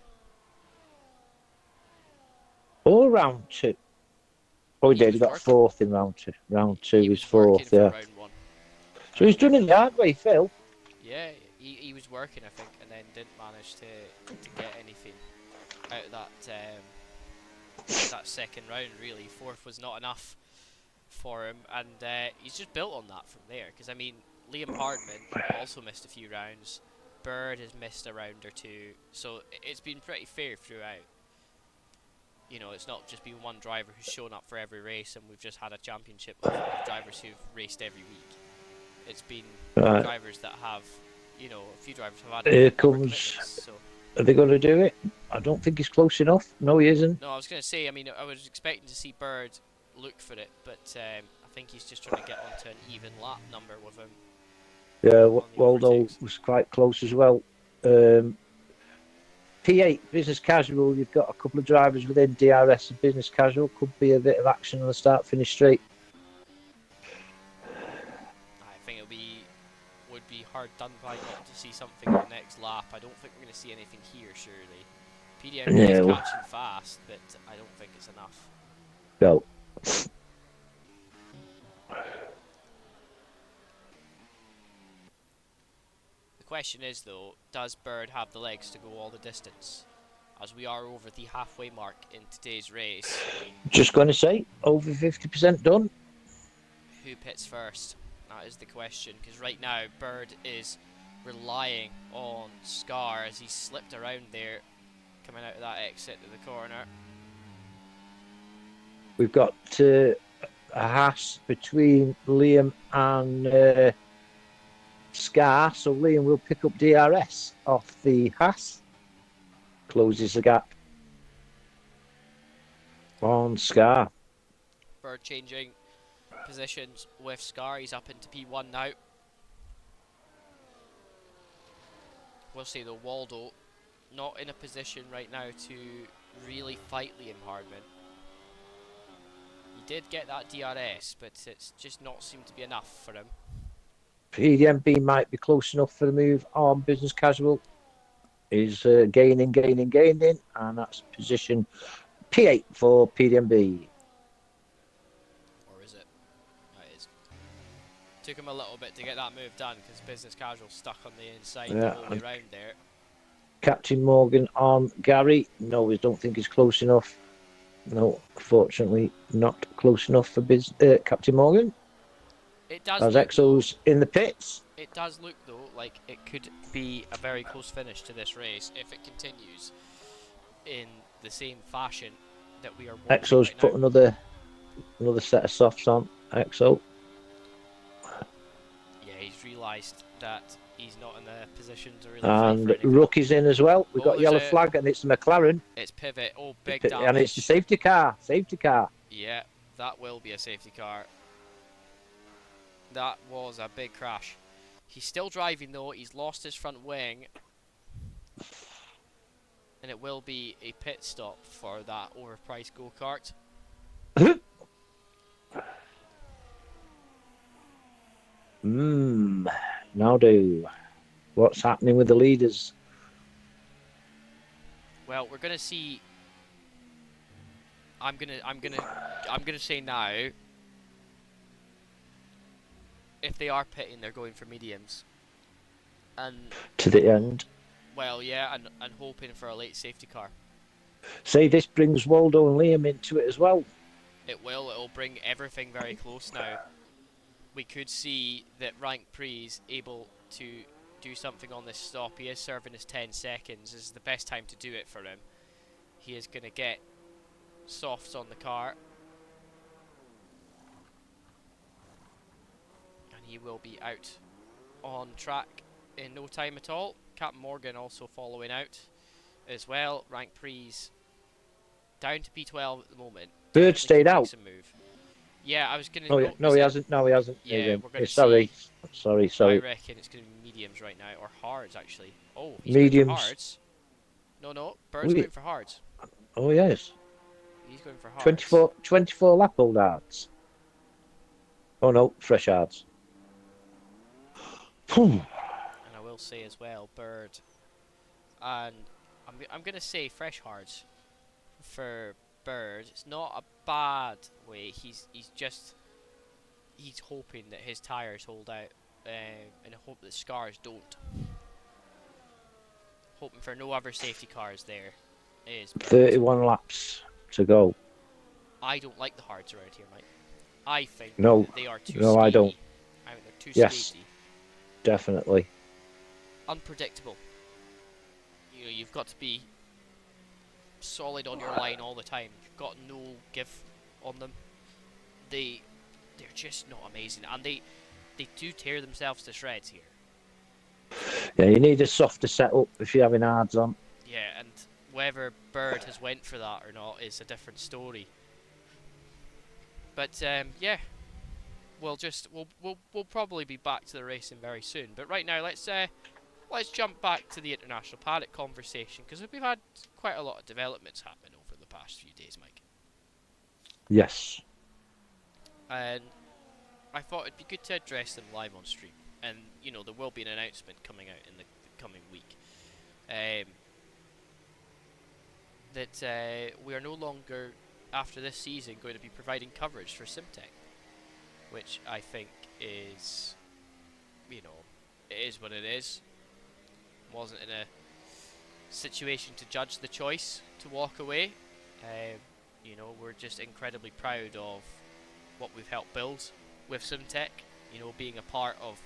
S3: Or round two? Oh, he did. He got
S2: working.
S3: fourth in round two. Round two
S2: He
S3: was
S2: was working
S3: fourth,
S2: for
S3: yeah.
S2: round one.
S3: So he's done it the hard way, Phil.
S2: Yeah, he was working, I think, and then didn't manage to get anything out of that second round. Really, fourth was not enough for him, and he's just built on that from there. Because I mean, Liam Hardman also missed a few rounds. Bird has missed a round or two, so it's been pretty fair throughout. You know, it's not just been one driver who's shown up for every race, and we've just had a championship of drivers who've raced every week. It's been
S3: Right.
S2: drivers that have, you know, a few drivers have had
S3: Here
S2: other
S3: comes.
S2: commitments. So
S3: Are they going to do it? I don't think he's close enough. No, he isn't.
S2: no, I was going to say, I mean, I was expecting to see Bird look for it, but I think he's just trying to get onto an even lap number with him.
S3: Yeah,
S2: on the
S3: Waldo
S2: overtakes.
S3: was quite close as well. P8 business casual. You've got a couple of drivers within DRS and business casual. Could be a bit of action on the start finish straight.
S2: I think would be hard done by not to see something on the next lap. I don't think we're going to see anything here, surely. PDMB is
S3: No.
S2: catching fast, but I don't think it's enough.
S3: No.
S2: The question is, though, does Bird have the legs to go all the distance? As we are over the halfway mark in today's race.
S3: Just going to say, over 50% done.
S2: Who pits first? That is the question, because right now Bird is relying on Scar as he slipped around there, coming out of that exit to the corner.
S3: We've got a Haas between Liam and Scar, so Liam will pick up DRS off the Haas. Closes the gap on Scar.
S2: Bird changing positions with Scar. He's up into P1 now. We'll say though, Waldo not in a position right now to really fight Liam Hardman. He did get that DRS, but it's just not seemed to be enough for him.
S3: PDMB might be close enough for the move on business casual. Is gaining, and that's position P8 for PDMB.
S2: Or is it? That is. Took him a little bit to get that move done because business casual stuck on the inside the whole way round there.
S3: Captain Morgan on Gary. No, we don't think he's close enough. No, fortunately, not close enough for Captain Morgan.
S2: It does
S3: As
S2: look,
S3: Exo's in the pits.
S2: It does look though like it could be a very close finish to this race if it continues in the same fashion that we are watching.
S3: Exo's
S2: right
S3: put
S2: now.
S3: another set of softs on Exo.
S2: Yeah, he's realised that he's not in a position to really
S3: And
S2: fight for
S3: Rookie's in as well. We've got
S2: there's
S3: yellow
S2: a-
S3: flag, and it's the McLaren.
S2: It's pivot. Oh, big damage.
S3: And it's the safety car.
S2: Yeah, that will be a safety car. That was a big crash. He's still driving though. He's lost his front wing. And it will be a pit stop for that overpriced go-kart.
S3: Now do. What's happening with the leaders?
S2: Well, we're gonna see. I'm gonna say now. If they are pitting, they're going for mediums. And
S3: To the end.
S2: well, yeah, and hoping for a late safety car.
S3: Say this brings Waldo and Liam into it as well.
S2: It'll bring everything very close now. We could see that Rank Pre's able to do something on this stop. He is serving his 10 seconds. This is the best time to do it for him. He is going to get softs on the car. And he will be out on track in no time at all. Captain Morgan also following out as well. Rank Pre's down to P12 at the moment.
S3: Bird stayed out.
S2: Some move. Yeah, I was going to...
S3: Oh, yeah. No, he hasn't. No, he hasn't.
S2: Yeah, we're going to
S3: Sorry.
S2: I
S3: Sorry.
S2: reckon it's going to be mediums right now, or hards actually. Oh, he's
S3: Mediums.
S2: going for hards. No, Bird's going for hards.
S3: Oh, yes.
S2: He's going for hards.
S3: 24 lap old hards. Oh, no, fresh hards.
S2: And I will say as well, Bird, and I'm going to say fresh hards for Bird. It's not a bad way. He's hoping that his tyres hold out, and hope that Scars don't. hoping for no other safety cars there. Is but
S3: 31 laps to go.
S2: I don't like the hards around here, Mike. I think
S3: No,
S2: that they are too
S3: no,
S2: skatey.
S3: I don't.
S2: I think they're too
S3: Yes.
S2: skatey.
S3: Definitely.
S2: Unpredictable. You know, you've got to be solid on your line all the time. You've got no give on them. They're just not amazing, and they do tear themselves to shreds here.
S3: Yeah, you need a softer setup if you're having hards on.
S2: Yeah, and whether Bird has went for that or not is a different story. But yeah, we'll probably be back to the racing very soon. But right now, let's jump back to the international paddock conversation, because we've had quite a lot of developments happen over the past few days, Mike.
S3: Yes.
S2: And I thought it'd be good to address them live on stream. And you know, there will be an announcement coming out in the coming week. That we are no longer, after this season, going to be providing coverage for Simtech, which I think is, you know, it is what it is. Wasn't in a situation to judge the choice to walk away. You know, we're just incredibly proud of what we've helped build with Simtech. You know, being a part of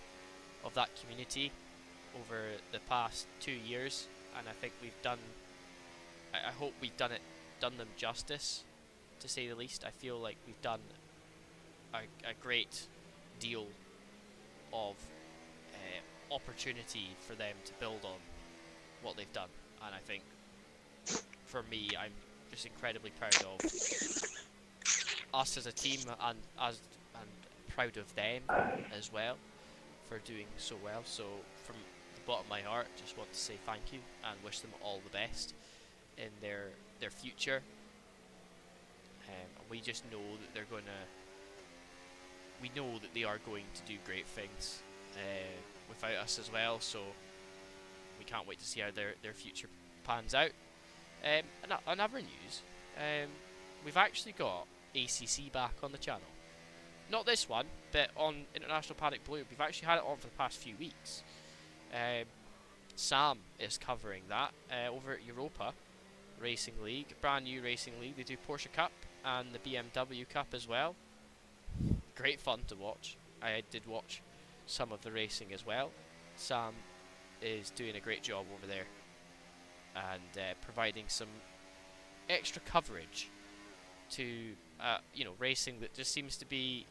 S2: that community over the past 2 years, and I think we've done. I hope we've done them justice, to say the least. I feel like we've done a great deal of opportunity for them to build on what they've done, and I think for me, I'm just incredibly proud of us as a team, and proud of them as well for doing so well. So from the bottom of my heart, just want to say thank you and wish them all the best in their future. We just know that they're gonna. We know that they are going to do great things without us as well. So we can't wait to see how their future pans out. Another news, we've actually got ACC back on the channel. Not this one, but on International Paddock Blue. We've actually had it on for the past few weeks. Sam is covering that over at Europa Racing League, brand new racing league. They do Porsche Cup and the BMW Cup as well. Great fun to watch. I did watch some of the racing as well. Sam is doing a great job over there, and providing some extra coverage to you know, racing that just seems to be,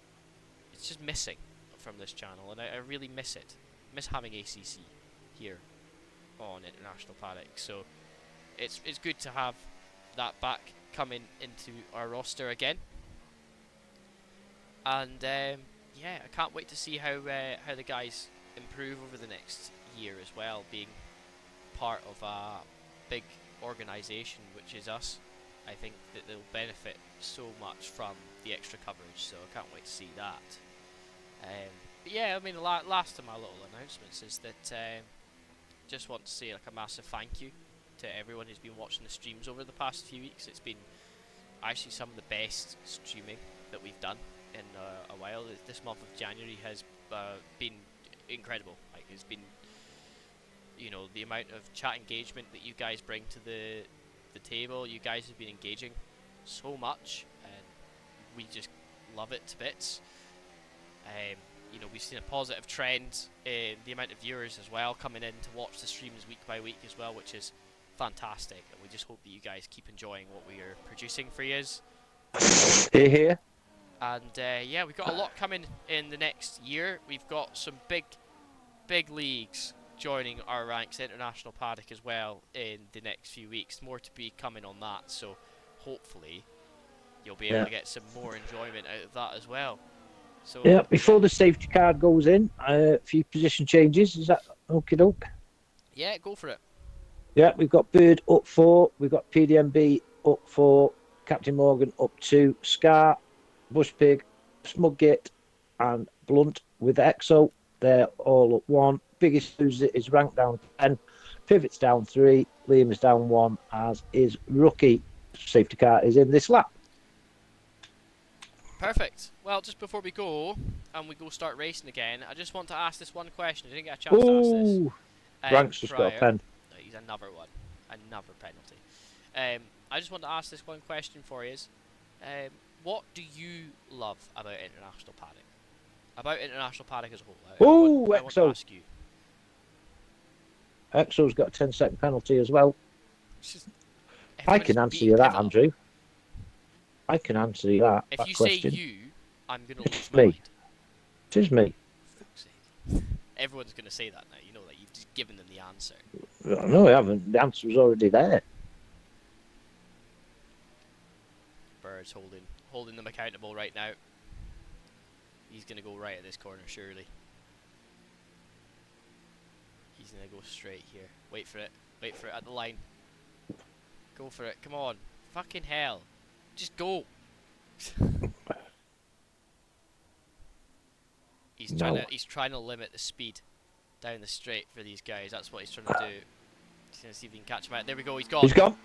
S2: it's just missing from this channel, and I really miss it. Miss having ACC here on International Paddock. So it's good to have that back coming into our roster again. And yeah, I can't wait to see how the guys improve over the next year as well, being part of a big organisation, which is us. I think that they'll benefit so much from the extra coverage, so I can't wait to see that. But yeah, I mean, last of my little announcements is that just want to say like a massive thank you to everyone who's been watching the streams over the past few weeks. It's been actually some of the best streaming that we've done in a while. This month of January has been incredible. Like, it's been, you know, the amount of chat engagement that you guys bring to the table. You guys have been engaging so much, and we just love it to bits. You know, we've seen a positive trend in the amount of viewers as well coming in to watch the streams week by week as well, which is fantastic, and we just hope that you guys keep enjoying what we are producing for you.
S3: Here.
S2: And yeah, we've got a lot coming in the next year. We've got some big leagues joining our ranks, International Paddock as well, in the next few weeks. More to be coming on that, so hopefully you'll be able to get some more enjoyment out of that as well. So
S3: yeah, before the safety card goes in, a few position changes. Is that okie doke?
S2: Yeah, go for it.
S3: Yeah, we've got Bird up 4, we've got PDMB up 4, Captain Morgan up 2, Scar, Bushpig, Smudgate, and Blunt with EXO. They're all up 1. Biggest loser is ranked down 10. Pivot's down 3. Liam is down 1, as is Rookie. Safety car is in this lap.
S2: Perfect. Well, just before we go and we go start racing again, I just want to ask this one question. I didn't get a chance to ask this.
S3: Frank's just got a pen.
S2: He's another one. Another penalty. I just want to ask this one question for you. What do you love about International Paddock? About International Paddock as a whole? I want to
S3: Exo.
S2: ask you.
S3: Exo's got a 10-second penalty as well. I
S2: Everyone's
S3: can answer
S2: beating
S3: you that,
S2: Pivot up.
S3: Andrew. I can answer you that.
S2: If
S3: that
S2: you
S3: question.
S2: say you, I'm going to lose
S3: It's
S2: my
S3: me.
S2: mind.
S3: It is me.
S2: Fuck's sake. Everyone's going to say that now. You know that. You've just given them the answer.
S3: No, I haven't. The answer was already there.
S2: Bird's holding them accountable right now. He's going to go right at this corner, surely. He's going to go straight here. Wait for it. Wait for it at the line. Go for it. Come on. Fucking hell. Just go. He's trying to limit the speed down the straight for these guys. That's what he's trying to do. He's going to see if he can catch him out. There we go. He's gone.
S3: He's gone.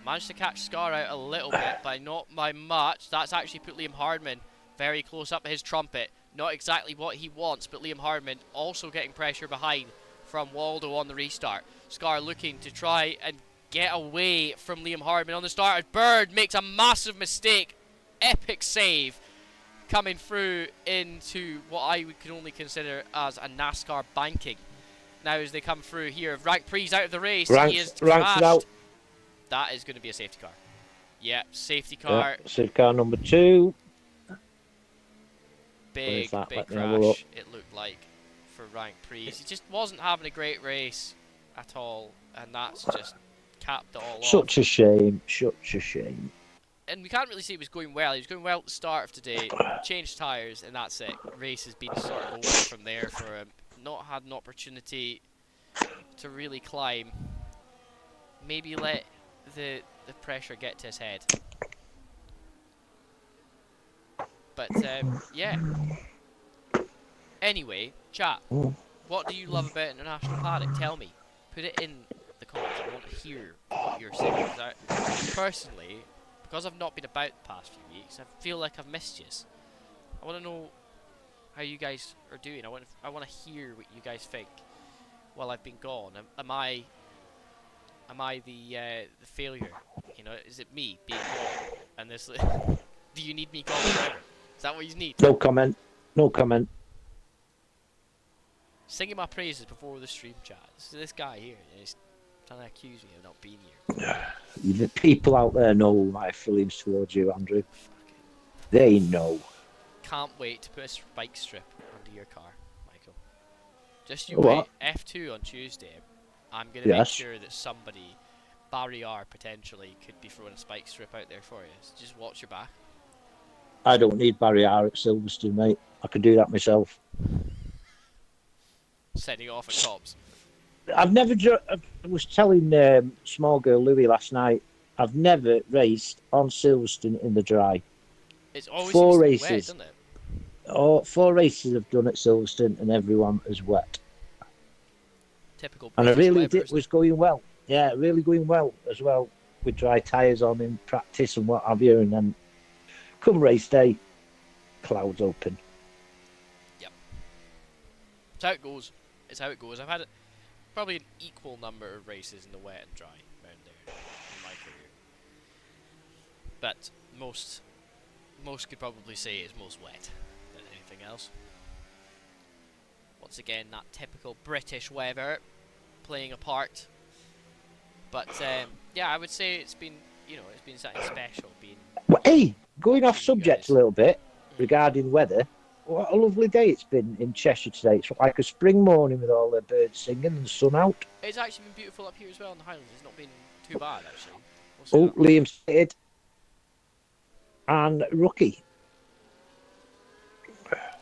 S2: Managed to catch Scar out a little bit, but not by much. That's actually put Liam Hardman very close up to his trumpet. Not exactly what he wants, but Liam Hardman also getting pressure behind from Waldo on the restart. Scar looking to try and get away from Liam Hardman on the start. Bird makes a massive mistake. Epic save coming through into what I can only consider as a NASCAR banking. Now as they come through here, Rank Pre's out of the race. He is crashed.
S3: Out.
S2: That is going to be a safety car. Yeah, safety car.
S3: Yeah, safety car number 2.
S2: Big
S3: Let me have a
S2: crash,
S3: look.
S2: it looked like, for Rank Pre's. He just wasn't having a great race at all, and that's just capped it all off.
S3: Such a shame. Such a shame.
S2: And we can't really say he was going well. He was going well at the start of today, changed tyres, and that's it. Race has been sort of over from there for him. Not had an opportunity to really climb. Maybe let the pressure get to his head. But, yeah. Anyway, chat. What do you love about International Paddock? Tell me. Put it in the comments. I want to hear what you're saying. 'Cause I, personally, because I've not been about the past few weeks, I feel like I've missed you. I want to know how you guys are doing. I want to hear what you guys think while I've been gone. Am I the failure? You know, is it me being gone? And this, do you need me gone forever? Is that what you need?
S3: No comment. No comment.
S2: Singing my praises before the stream chat. This guy here is trying to accuse me of not being here.
S3: The people out there know my feelings towards you, Andrew. They know.
S2: Can't wait to put a spike strip under your car, Michael. Just you
S3: What?
S2: wait. F2 on Tuesday. I'm going to make
S3: Yes.
S2: sure that somebody, Barry R potentially, could be throwing a spike strip out there for you. So just watch your back.
S3: I don't need Barry R at Silverstone, mate. I can do that myself.
S2: Setting off at tops.
S3: I've never. I was telling small girl Louis last night. I've never raced on Silverstone in the dry.
S2: It's always
S3: 4
S2: seems to be
S3: races.
S2: wet, doesn't it?
S3: Oh, 4 races I've done at Silverstone, and everyone is wet.
S2: Typical.
S3: And I
S2: British
S3: really
S2: weather, isn't
S3: was going well. Yeah, really going well as well with dry tyres on in practice and what have you. And then come race day, clouds open.
S2: it? It's how it goes. It's how it goes. I've had probably an equal number of races in the wet and dry around there in my career. But most could probably say it's most wet than anything else. Once again, that typical British weather playing a part. But yeah, I would say it's been something special.
S3: Well, hey, going off
S2: You
S3: subject
S2: guys.
S3: a little bit regarding weather. What a lovely day it's been in Cheshire today. It's like a spring morning with all the birds singing and the sun out.
S2: It's actually been beautiful up here as well in the Highlands. It's not been too bad actually. We'll say
S3: Oh,
S2: that.
S3: Liam Spade and Rookie.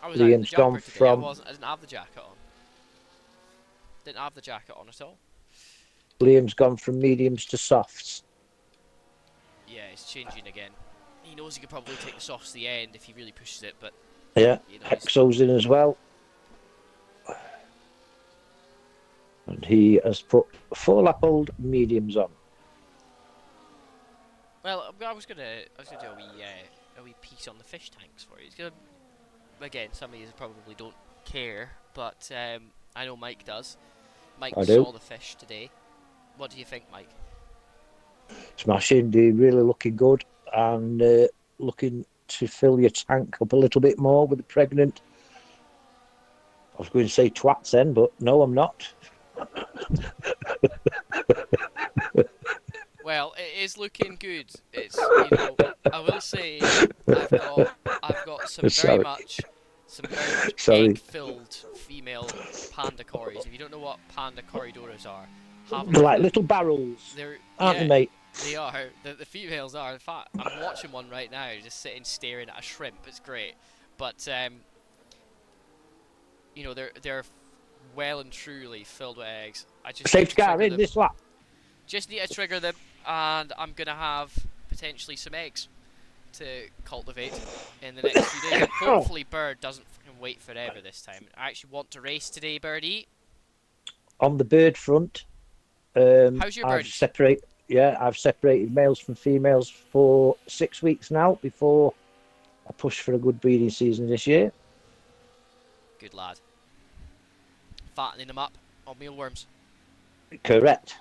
S2: I was out in the
S3: Liam's
S2: jumper
S3: gone
S2: today.
S3: from-
S2: I didn't have the jacket on. Didn't have the jacket on at all.
S3: Liam's gone from mediums to softs.
S2: Yeah, it's changing again. He knows he could probably take the softs to the end if he really pushes it, but
S3: Yeah,
S2: you know, he's-
S3: Exo's in as well. And he has put 4-lap-old mediums on.
S2: well, I was gonna do a wee piece on the fish tanks for you. It's gonna, again, some of you probably don't care, but I know Mike does. Mike
S3: I do.
S2: saw the fish today. What do you think, Mike?
S3: Smashing. They're really looking good and looking to fill your tank up a little bit more with the pregnant. I was going to say twats then, but no, I'm not.
S2: Well, it is looking good. It's, you know, I will say I've got
S3: Sorry.
S2: some very much
S3: Sorry.
S2: egg-filled female panda cories. If you don't know what panda corridoras are, have a
S3: They're
S2: look
S3: like
S2: at them.
S3: little barrels,
S2: They're
S3: aren't they,
S2: yeah,
S3: mate?
S2: they are. The females are. In fact, I'm watching one right now, just sitting staring at a shrimp. It's great, but you know, they're well and truly filled with eggs. I just need
S3: Safety
S2: to
S3: car
S2: trigger
S3: in
S2: them.
S3: this lap.
S2: Just need to trigger them, and I'm gonna have potentially some eggs to cultivate in the next few days. And hopefully, Bird doesn't fucking wait forever this time. I actually want to race today, Birdie.
S3: On the bird front,
S2: How's your
S3: I've
S2: birdies?
S3: I've separated males from females for 6 weeks now before I push for a good breeding season this year.
S2: Good lad. Fattening them up on mealworms.
S3: Correct.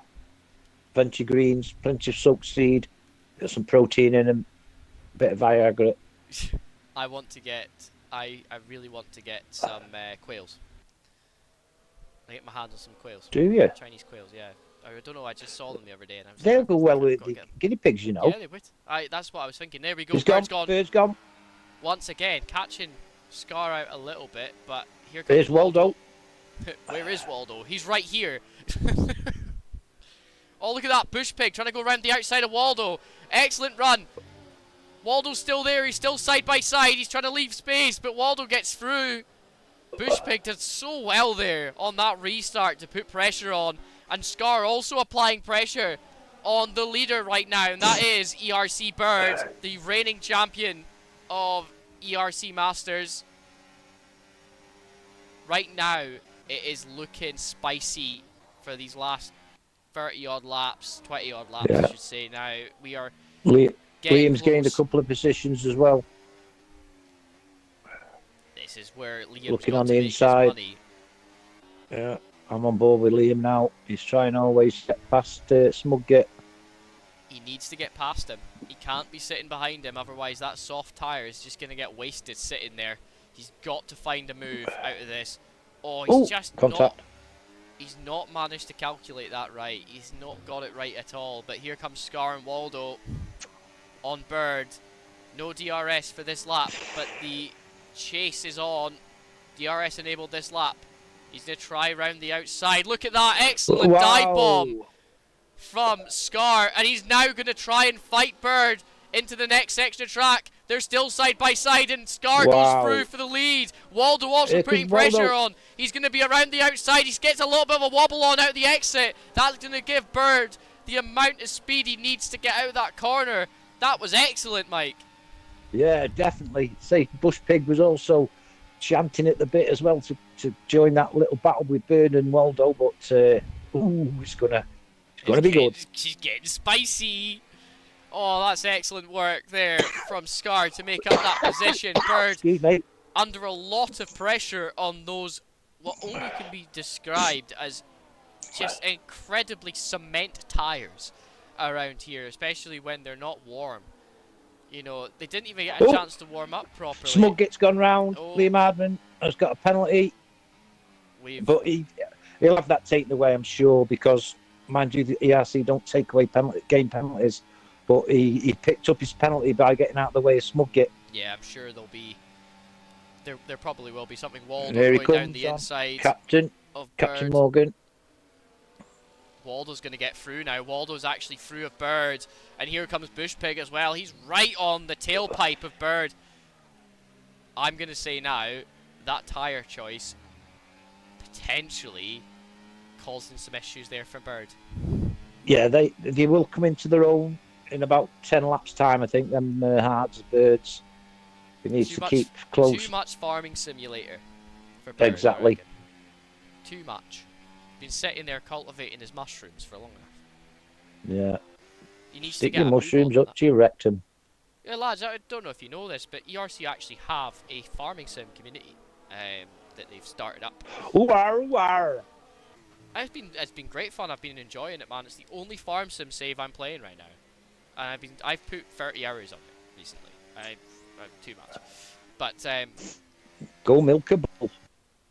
S3: Plenty of greens, plenty of soaked seed, got some protein in them, bit of Viagra.
S2: I want to get. I really want to get some quails. I get my hands on some quails.
S3: Do you?
S2: Chinese quails, yeah. I don't know. I just saw them the other day, and I was
S3: They'll
S2: like,
S3: go well with
S2: gotta
S3: the
S2: get 'em.
S3: guinea pigs, you know.
S2: Yeah, they would. That's what I was thinking. There we go.
S3: He's gone.
S2: Bird's gone.
S3: Bird's gone.
S2: Once again, catching Scar out a little bit, but here comes
S3: There's Waldo.
S2: Where is Waldo? He's right here. Oh, look at that bush pig trying to go around the outside of Waldo. Excellent run. Waldo's still there. He's still side by side. He's trying to leave space, but Waldo gets through. Bush pig did so well there on that restart to put pressure on, and Scar also applying pressure on the leader right now, and that is ERC Bird, the reigning champion of ERC Masters. Right now, it is looking spicy for these last 30 odd laps, 20 odd laps, I should say. Now we are
S3: Liam's gained a
S2: close.
S3: couple of positions as well.
S2: This is where Liam's
S3: Looking
S2: got
S3: on
S2: to
S3: the
S2: make
S3: inside.
S2: his money.
S3: Yeah, I'm on board with Liam now. He's trying to always get past Smugget.
S2: He needs to get past him. He can't be sitting behind him, otherwise that soft tyre is just going to get wasted sitting there. He's got to find a move out of this. Oh, he's just
S3: contact.
S2: He's not managed to calculate that right. He's not got it right at all. But here comes Scar and Waldo on Bird. No DRS for this lap, but the chase is on. DRS enabled this lap. He's going to try round the outside. Look at that. Excellent dive bomb from Scar. And he's now going to try and fight Bird into the next section of track. They're still side by side, and Scar goes through for the lead. Waldo also putting pressure on. He's going to be around the outside. He gets a little bit of a wobble on out the exit. That's going to give Bird the amount of speed he needs to get out of that corner. That was excellent, Mike.
S3: Yeah, definitely. Say, Bush Pig was also chanting at the bit as well to join that little battle with Bird and Waldo, but it's gonna be good.
S2: She's getting spicy. Oh, that's excellent work there from Scar to make up that position. Bird under a lot of pressure on those, what only can be described as just incredibly cement tyres around here, especially when they're not warm. You know, they didn't even get a chance to warm up properly.
S3: Smugget's gone round. Liam Hardman has got a penalty. But he'll have that taken away, I'm sure, because, mind you, the ERC don't take away game penalties. But he picked up his penalty by getting out of the way of Smugget.
S2: Yeah, I'm sure there'll be... There probably will be something. Waldo going down the inside
S3: Captain Morgan.
S2: Waldo's going to get through now. Waldo's actually through of Bird. And here comes Bush Pig as well. He's right on the tailpipe of Bird. I'm going to say now, that tyre choice potentially causing some issues there for Bird.
S3: Yeah, they will come into their own in about 10 laps time, I think, them Hearts Birds. He needs to keep close.
S2: Too much farming simulator for Bird.
S3: Exactly.
S2: Too much. Been sitting there cultivating his mushrooms for long enough.
S3: Yeah.
S2: He needs
S3: Stick
S2: to get
S3: your mushrooms up to your rectum.
S2: Yeah, lads, I don't know if you know this, but ERC actually have a farming sim community that they've started up.
S3: Ooh-ar, ooh-ar.
S2: It's been great fun. I've been enjoying it, man. It's the only farm sim save I'm playing right now, and I've put 30 hours on it recently. I've too much, but
S3: Go milk a bull.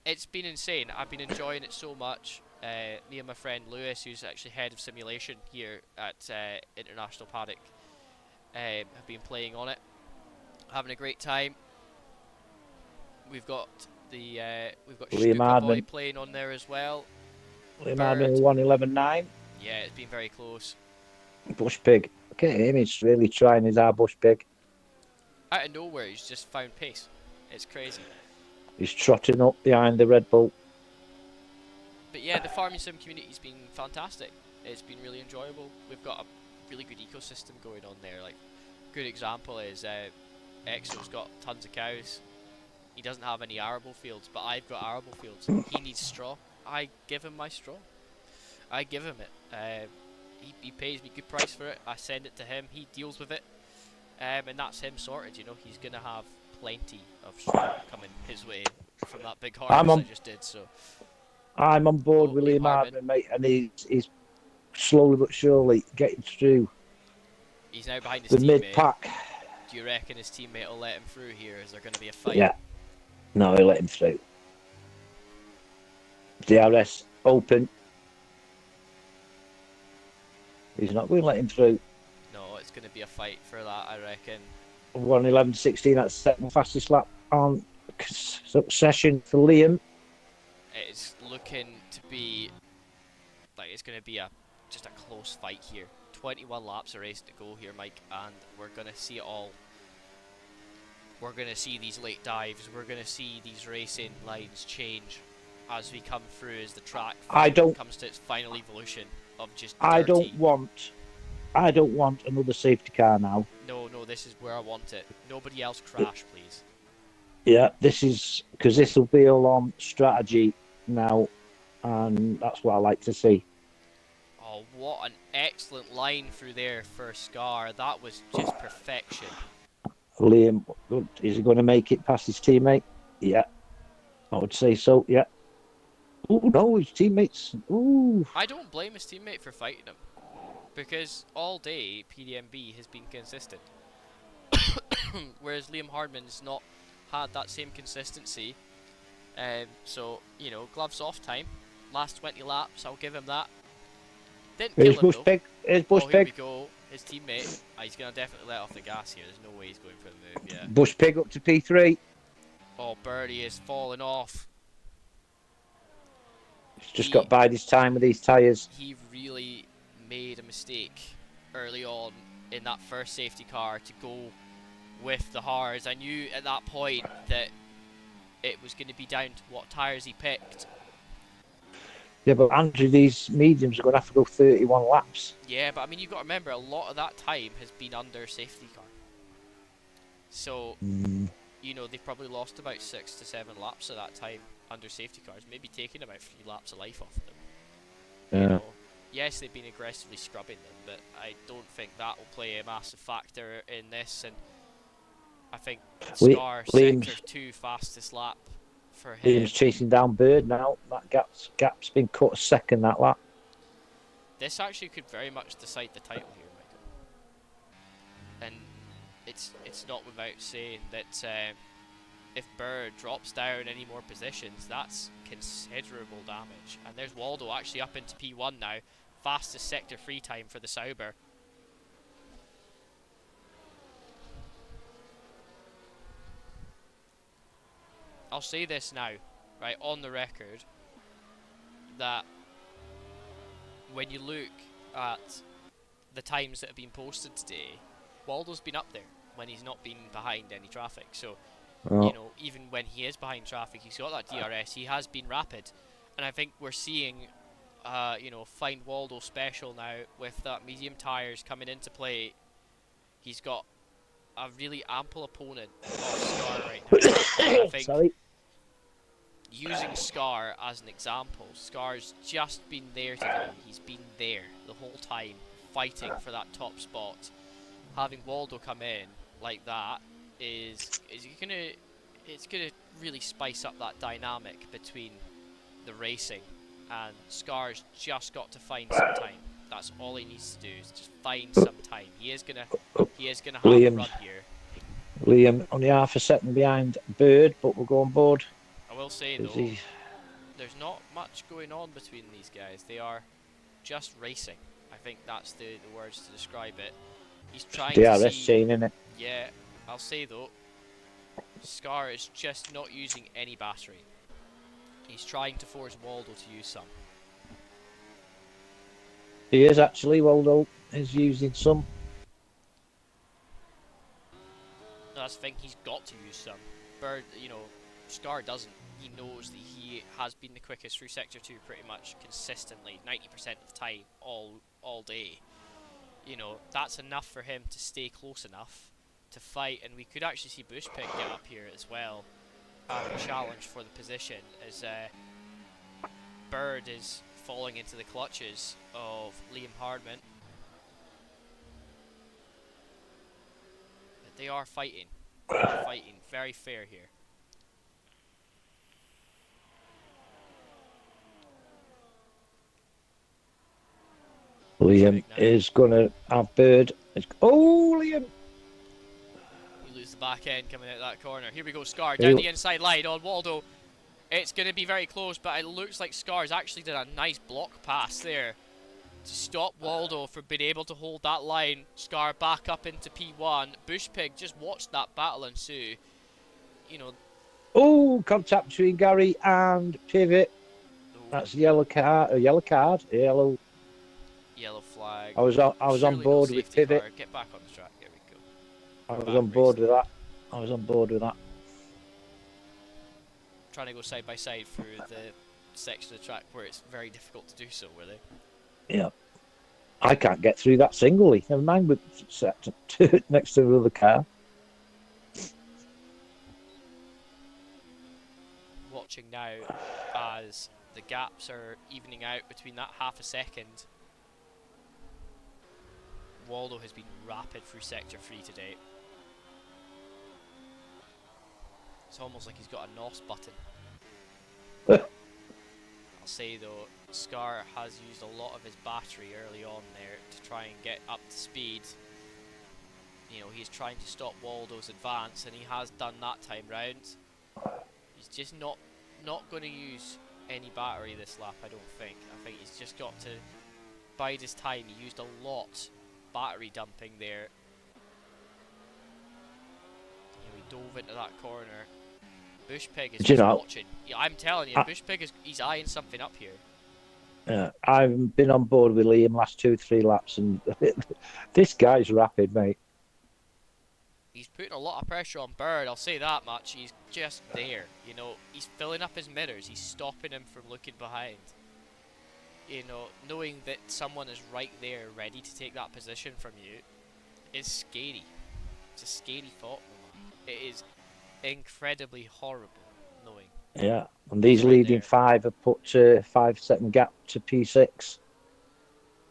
S2: it's been insane. I've been enjoying it so much. Me and my friend Lewis, who's actually head of simulation here at International Paddock, have been playing on it, having a great time. We've got
S3: Liam
S2: Stuka Boy
S3: Hardman.
S2: playing on there as well.
S3: Liam
S2: Bird.
S3: Hardman 111.9.
S2: Yeah, it's been very close.
S3: Bush Pig. Look at him. He's really trying his hard, Bush Pig.
S2: Out of nowhere, he's just found pace. It's crazy.
S3: He's trotting up behind the Red Bull.
S2: But yeah, the farming sim community's been fantastic. It's been really enjoyable. We've got a really good ecosystem going on there. Like, good example is Exo's got tons of cows. He doesn't have any arable fields, but I've got arable fields. He needs straw. I give him my straw. I give him it. He pays me good price for it. I send it to him. He deals with it. And that's him sorted, you know. He's going to have plenty of straw coming his way from that big harvest I just did. So
S3: I'm on board with Liam Hardman, mate, and he's slowly but surely getting through.
S2: He's now behind his
S3: the
S2: teammate.
S3: mid-pack.
S2: Do you reckon his teammate will let him through here? Is there going to be a fight?
S3: Yeah. No, he'll let him through. DRS open. He's not going to let him through.
S2: No, it's going to be a fight for that, I reckon.
S3: 1:11.16, that's the second fastest lap on session for Liam.
S2: It's looking to be like it's going to be just a close fight here. 21 laps of race to go here, Mike, and we're going to see it all. We're going to see these late dives. We're going to see these racing lines change as we come through, as the track comes to its final evolution of just dirty.
S3: I don't want another safety car now.
S2: No, this is where I want it. Nobody else crash, please.
S3: Yeah, this is because this will be all on strategy now, and that's what I like to see.
S2: Oh, what an excellent line through there for Scar. That was just perfection.
S3: Liam, is he going to make it past his teammate? Yeah, I would say so, yeah. Oh, no, his teammates. Ooh.
S2: I don't blame his teammate for fighting him, because all day PDMB has been consistent. Whereas Liam Hardman's not had that same consistency. So, you know, gloves off time. Last 20 laps, I'll give him that. Didn't kill him,
S3: Bush
S2: though.
S3: Pig. Here's Bush
S2: Here we
S3: Pig.
S2: go. His teammate. He's going to definitely let off the gas here. There's no way he's going for the move, yeah.
S3: Bush Pig up to P3.
S2: Oh, Birdie is falling off.
S3: He's just got bide his time with these tyres.
S2: He really made a mistake early on in that first safety car to go with the hards. I knew at that point that it was going to be down to what tyres he picked.
S3: Yeah, but Andrew, these mediums are going to have to go 31 laps.
S2: Yeah, but I mean, you've got to remember, a lot of that time has been under safety car. So, you know, they've probably lost about 6 to 7 laps of that time under safety cars, maybe taking about 3 laps of life off them.
S3: Yeah.
S2: You know, yes, they've been aggressively scrubbing them, but I don't think that will play a massive factor in this. And I think Scar sector 2 fastest lap for him.
S3: Liam's chasing down Bird now. That gap's been cut a second that lap.
S2: This actually could very much decide the title here, Michael. And it's not without saying that if Bird drops down any more positions, that's considerable damage. And there's Waldo actually up into P1 now. Fastest sector 3 time for the Sauber. I'll say this now, right, on the record, that when you look at the times that have been posted today, Waldo's been up there when he's not been behind any traffic. So, you know, even when he is behind traffic, he's got that DRS, he has been rapid. And I think we're seeing, you know, Find Waldo special now with that medium tyres coming into play. He's got a really ample opponent of Scar right now. I think using Scar as an example, Scar's just been there today. He's been there the whole time, fighting for that top spot. Having Waldo come in like that it's gonna really spice up that dynamic between the racing and Scar's just got to find some time. That's all he needs to do is just find some time. He is gonna have a
S3: Liam's
S2: run here.
S3: Liam only half a second behind Bird, but we'll go on board.
S2: I will say
S3: Is
S2: though,
S3: he?
S2: there's not much going on between these guys. They are just racing. I think that's the words to describe it. He's trying to
S3: DRS
S2: see.
S3: chain, innit?
S2: Yeah, I'll say though, Scar is just not using any battery. He's trying to force Waldo to use some.
S3: He is actually. Waldo is using some.
S2: That's the thing, he's got to use some. Bird, Scar doesn't. He knows that he has been the quickest through Sector 2 pretty much consistently, 90% of the time, all day. That's enough for him to stay close enough to fight, and we could actually see Bushpig get up here as well and challenge for the position as Bird is falling into the clutches of Liam Hardman. But they are fighting. Very fair here.
S3: Liam is going to have Bird. Oh, Liam!
S2: You lose the back end coming out of that corner. Here we go, Scar down the inside line on Waldo. It's going to be very close, but it looks like Scar's actually did a nice block pass there to stop Waldo from being able to hold that line. Scar back up into P1. Bushpig just watched that battle ensue.
S3: Oh, contact between Gary and Pivot. That's yellow card. Yellow
S2: flag.
S3: I was on board with Pivot.
S2: Card. Get back on the track. There we go.
S3: I was on board with that.
S2: Trying to go side by side through the section of the track where it's very difficult to do so, really.
S3: Yeah. I can't get through that singly. Never mind with set next to another car.
S2: Watching now as the gaps are evening out between that half a second. Waldo has been rapid through Sector 3 today. It's almost like he's got a NOS button. I'll say though, Scar has used a lot of his battery early on there to try and get up to speed. He's trying to stop Waldo's advance, and he has done that time round. He's just not going to use any battery this lap, I don't think. I think he's just got to bide his time. He used a lot battery dumping there. He dove into that corner. Bushpig is just watching. Yeah, I'm telling you, Bushpig he's eyeing something up here.
S3: Yeah, I've been on board with Liam last 2-3 laps, and this guy's rapid, mate.
S2: He's putting a lot of pressure on Bird, I'll say that much. He's just there, he's filling up his mirrors, he's stopping him from looking behind. Knowing that someone is right there ready to take that position from you is scary. It's a scary thought. It is incredibly horrible knowing.
S3: Yeah, and these leading five have put 5 second gap to P6.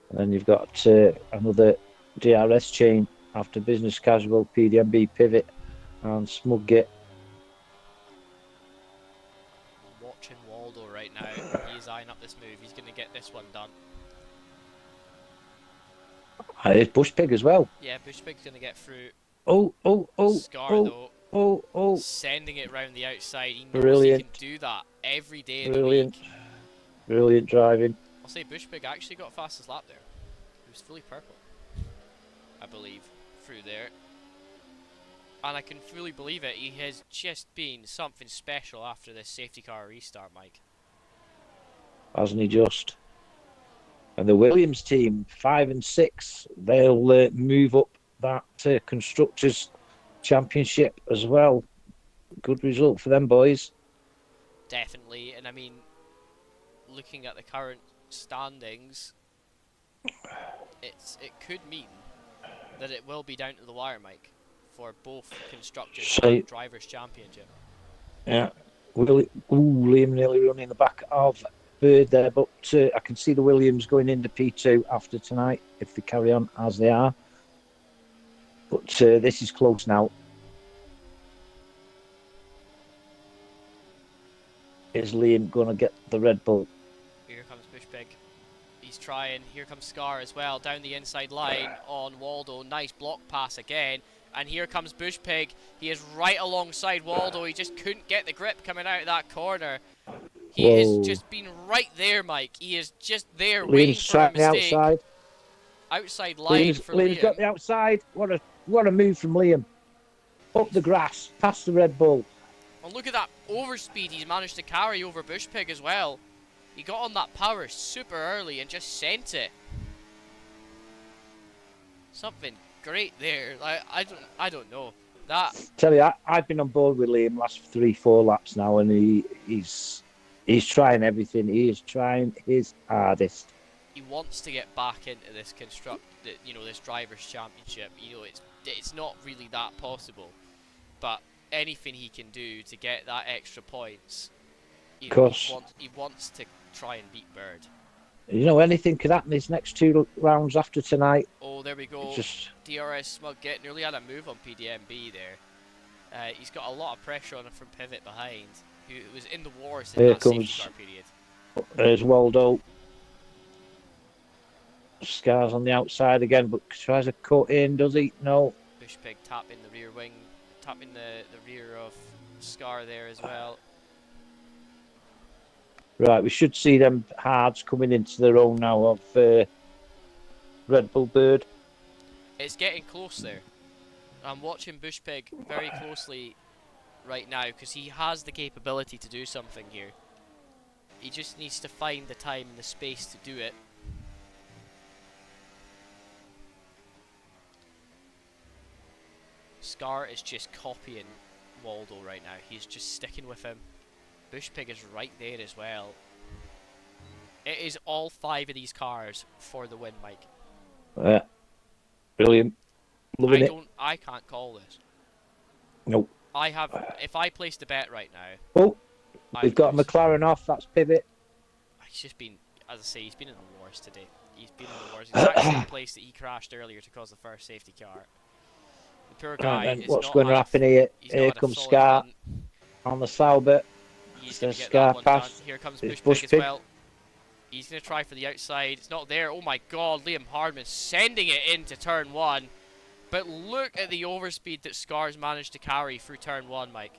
S3: And then you've got another DRS chain after Business Casual, PDMB, Pivot, and Smugget.
S2: I'm watching Waldo right now. He's eyeing up this move. He's going to get this one done.
S3: There's Bushpig as well.
S2: Yeah, Bushpig's going to get through. Scar
S3: though.
S2: Sending it round the outside. He knows he can do that every day of the week.
S3: Brilliant driving.
S2: I'll say Bushpig actually got fastest lap there. He was fully purple, I believe, through there. And I can fully believe it. He has just been something special after this safety car restart, Mike.
S3: Hasn't he just? And the Williams team, 5 and 6, they'll move up that Constructors' Championship as well. Good result for them boys.
S2: Definitely, and I mean, looking at the current standings, it could mean that it will be down to the wire, Mike, for both Constructors and Drivers' Championship.
S3: Yeah. Liam nearly running the back of Bird there, but I can see the Williams going into P2 after tonight if they carry on as they are. But this is close now. Is Liam going to get the Red Bull?
S2: Here He's trying. Here comes Scar as well, down the inside line on Waldo. Nice block pass again. And here comes Bush Pig. He is right alongside Waldo. He just couldn't get the grip coming out of that corner. He has just been right there, Mike. He is just there waiting
S3: Liam's
S2: for a
S3: trying the
S2: mistake.
S3: outside.
S2: Outside line for Liam.
S3: Liam's got the outside. What a move from Liam. Up the grass, past the Red Bull.
S2: And look at that overspeed he's managed to carry over Bush Pig as well. He got on that power super early and just sent it. Something great there. I don't know. That
S3: Tell you, I've been on board with Liam last 3-4 laps now, and he's trying everything. He is trying his hardest.
S2: he wants to get back into this this drivers' championship. It's not really that possible, but anything he can do to get that extra points, he wants to try and beat Bird.
S3: Anything could happen these next 2 rounds after tonight.
S2: Oh, there we go. DRS Smug nearly had a move on PDMB there. He's got a lot of pressure on him from pivot behind, who was in the wars in that safety car period.
S3: There's Waldo. Scar's on the outside again, but tries to cut in, does he? No.
S2: Bush Pig tapping the rear wing, tapping the rear of Scar there as well.
S3: Right, we should see them hards coming into their own now of Red Bull Bird.
S2: It's getting close there. I'm watching Bush Pig very closely right now because he has the capability to do something here. He just needs to find the time and the space to do it. Scar is just copying Waldo right now. He's just sticking with him. Bush Pig is right there as well. It is all 5 of these cars for the win, Mike.
S3: Yeah. Brilliant. Loving it.
S2: I can't call this.
S3: Nope.
S2: If I placed a bet right now.
S3: Oh, we've got McLaren off. That's pivot.
S2: He's just been, as I say, he's been in the wars today. He's been in the wars. Exact same place that he crashed earlier to cause the first safety car. The poor guy.
S3: Right, what's going to happen here? Here comes Scar on the Sauber.
S2: He's going to get that one done. Here comes Bush Pig as well. He's going to try for the outside. It's not there. Oh my god, Liam Hardman sending it into turn 1. But look at the overspeed that Scar's managed to carry through turn 1, Mike.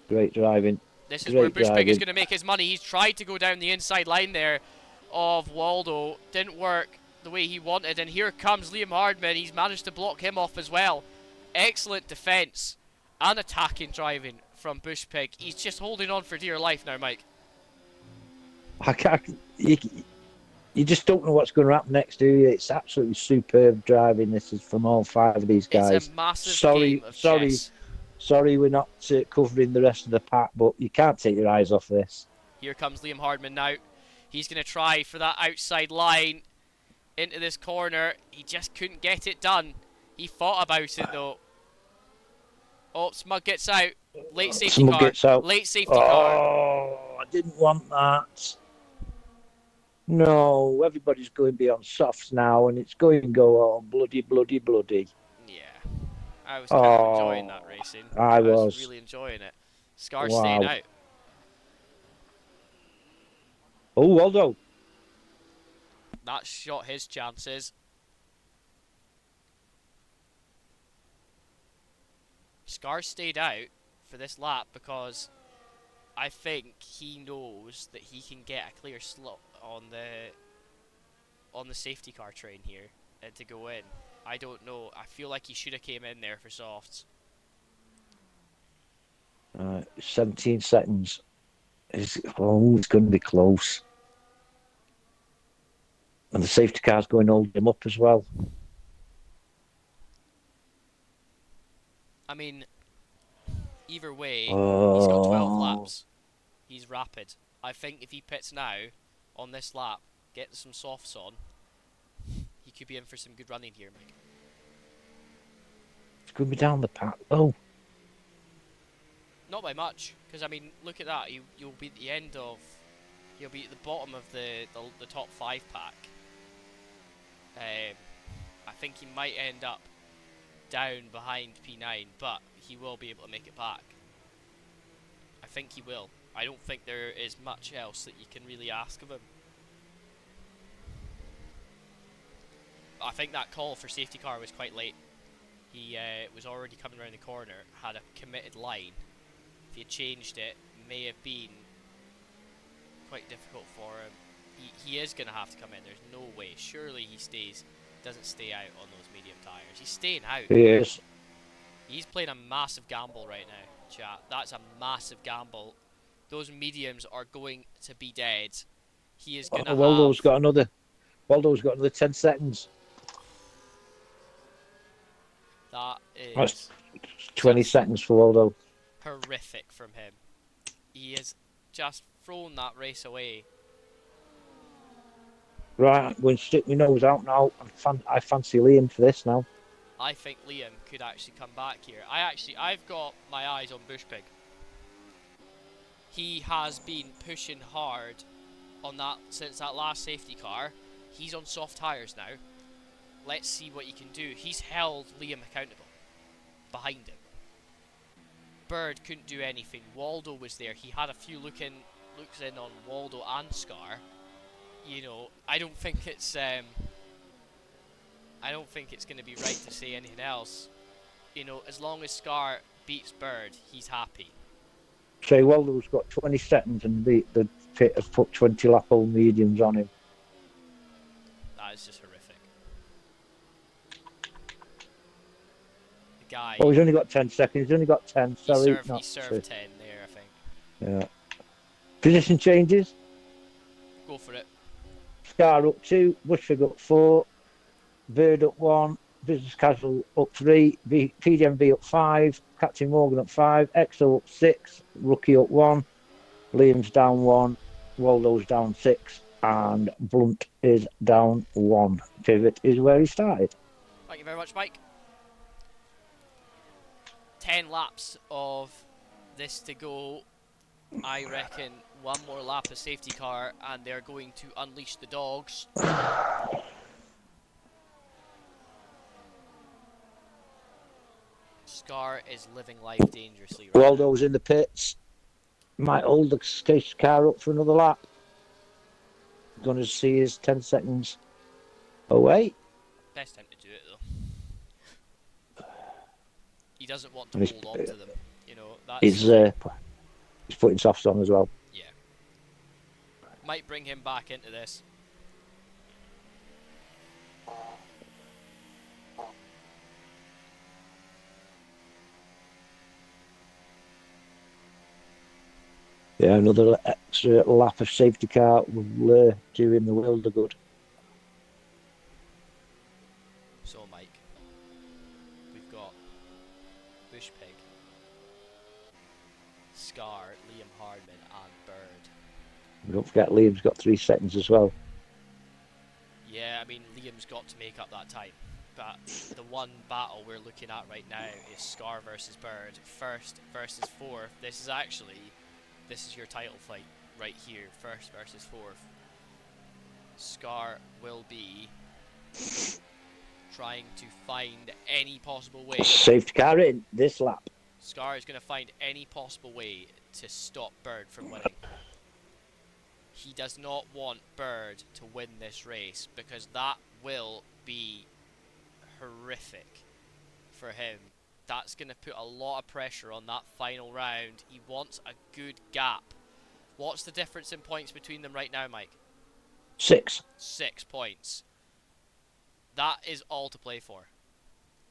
S3: Great driving.
S2: This is where Bush Pig is going to make his money. He's tried to go down the inside line there of Waldo. Didn't work the way he wanted. And here comes Liam Hardman. He's managed to block him off as well. Excellent defence and attacking driving from Bush Pig. He's just holding on for dear life now, Mike.
S3: You just don't know what's going to happen next, do you? It's absolutely superb driving. This is from all 5 of these guys.
S2: It's a massive game of chess.
S3: Sorry, we're not covering the rest of the pack, but you can't take your eyes off this.
S2: Here comes Liam Hardman now. He's going to try for that outside line into this corner. He just couldn't get it done. He thought about it though. Oh, Smug gets out. Late safety
S3: Smug
S2: car.
S3: gets out.
S2: Late safety car.
S3: Oh, I didn't want that. No, everybody's going beyond softs now, and it's going to go all bloody.
S2: Yeah. I was kind of enjoying that racing.
S3: I was
S2: really enjoying it. Scar staying out.
S3: Oh, Waldo.
S2: That shot his chances. Scar stayed out for this lap because I think he knows that he can get a clear slot on the safety car train here and to go in. I don't know. I feel like he should have came in there for softs.
S3: 17 seconds. It's going to be close. And the safety car's going to hold him up as well.
S2: I mean, either way, he's got 12 laps. He's rapid. I think if he pits now, on this lap, gets some softs on, he could be in for some good running here, Mike.
S3: It's going to be down the path. Oh.
S2: Not by much, because I mean, look at that. You'll be at the end of, you'll be at the bottom of the top 5 pack. I think he might end up down behind P9, but he will be able to make it back. I think he will. I don't think there is much else that you can really ask of him. I think that call for safety car was quite late. He was already coming around the corner, had a committed line. If he had changed it, may have been quite difficult for him. He is going to have to come in. There's no way. Surely he doesn't stay out on those medium tyres. He's staying out.
S3: Yes.
S2: He's playing a massive gamble right now, chat. That's a massive gamble. Those mediums are going to be dead. He is going to
S3: Waldo's got another 10 seconds.
S2: That is...
S3: That's 20 seconds for Waldo.
S2: horrific from him. He has just thrown that race away.
S3: Right, I'm going to stick my nose out now. I fancy Liam for this now.
S2: I think Liam could actually come back here. I've got my eyes on Bushpig. He has been pushing hard on that since that last safety car. He's on soft tyres now. Let's see what he can do. He's held Liam accountable behind him. Bird couldn't do anything. Waldo was there. He had a few looks in on Waldo and Scar. You know, I don't think it's going to be right to say anything else. You know, as long as Scar beats Bird, he's happy.
S3: Say Waldo's got 20 seconds and the pit has put 20 lap old mediums on him.
S2: That is just horrific. The guy.
S3: Oh, he's only got 10 seconds. He's only got 10. Sorry,
S2: he served 10 there, I think.
S3: Yeah. Position changes.
S2: Go for it.
S3: Scar up 2, Bushfig up 4, Bird up 1, Business Casual up 3, PDMV up 5, Captain Morgan up 5, EXO up 6, Rookie up 1, Liam's down 1, Waldo's down 6, and Blunt is down 1. Pivot is where he started.
S2: Thank you very much, Mike. 10 laps of this to go. I reckon one more lap of safety car and they're going to unleash the dogs. Scar is living life dangerously right
S3: Waldo's in the pits. Might hold the station car up for another lap. Going to see his 10 seconds away.
S2: Best time to do it though. He doesn't want to hold on to them. You know, that's...
S3: He's putting softs on as well.
S2: Yeah. Might bring him back into this.
S3: Yeah, another extra lap of safety car will do him the world of good.
S2: So, Mike, we've got Bushpig, Scar, Liam Hardman, and Bird.
S3: Don't forget Liam's got 3 seconds as well.
S2: Yeah, I mean, Liam's got to make up that time. But the one battle we're looking at right now is Scar versus Bird. First versus fourth. This is your title fight right here. First versus fourth. Scar will be trying to find any possible way.
S3: Safety car in this lap.
S2: Scar is going to find any possible way to stop Bird from winning. He does not want Bird to win this race because that will be horrific for him. That's going to put a lot of pressure on that final round. He wants a good gap. What's the difference in points between them right now, Mike?
S3: 6.
S2: 6 points. That is all to play for.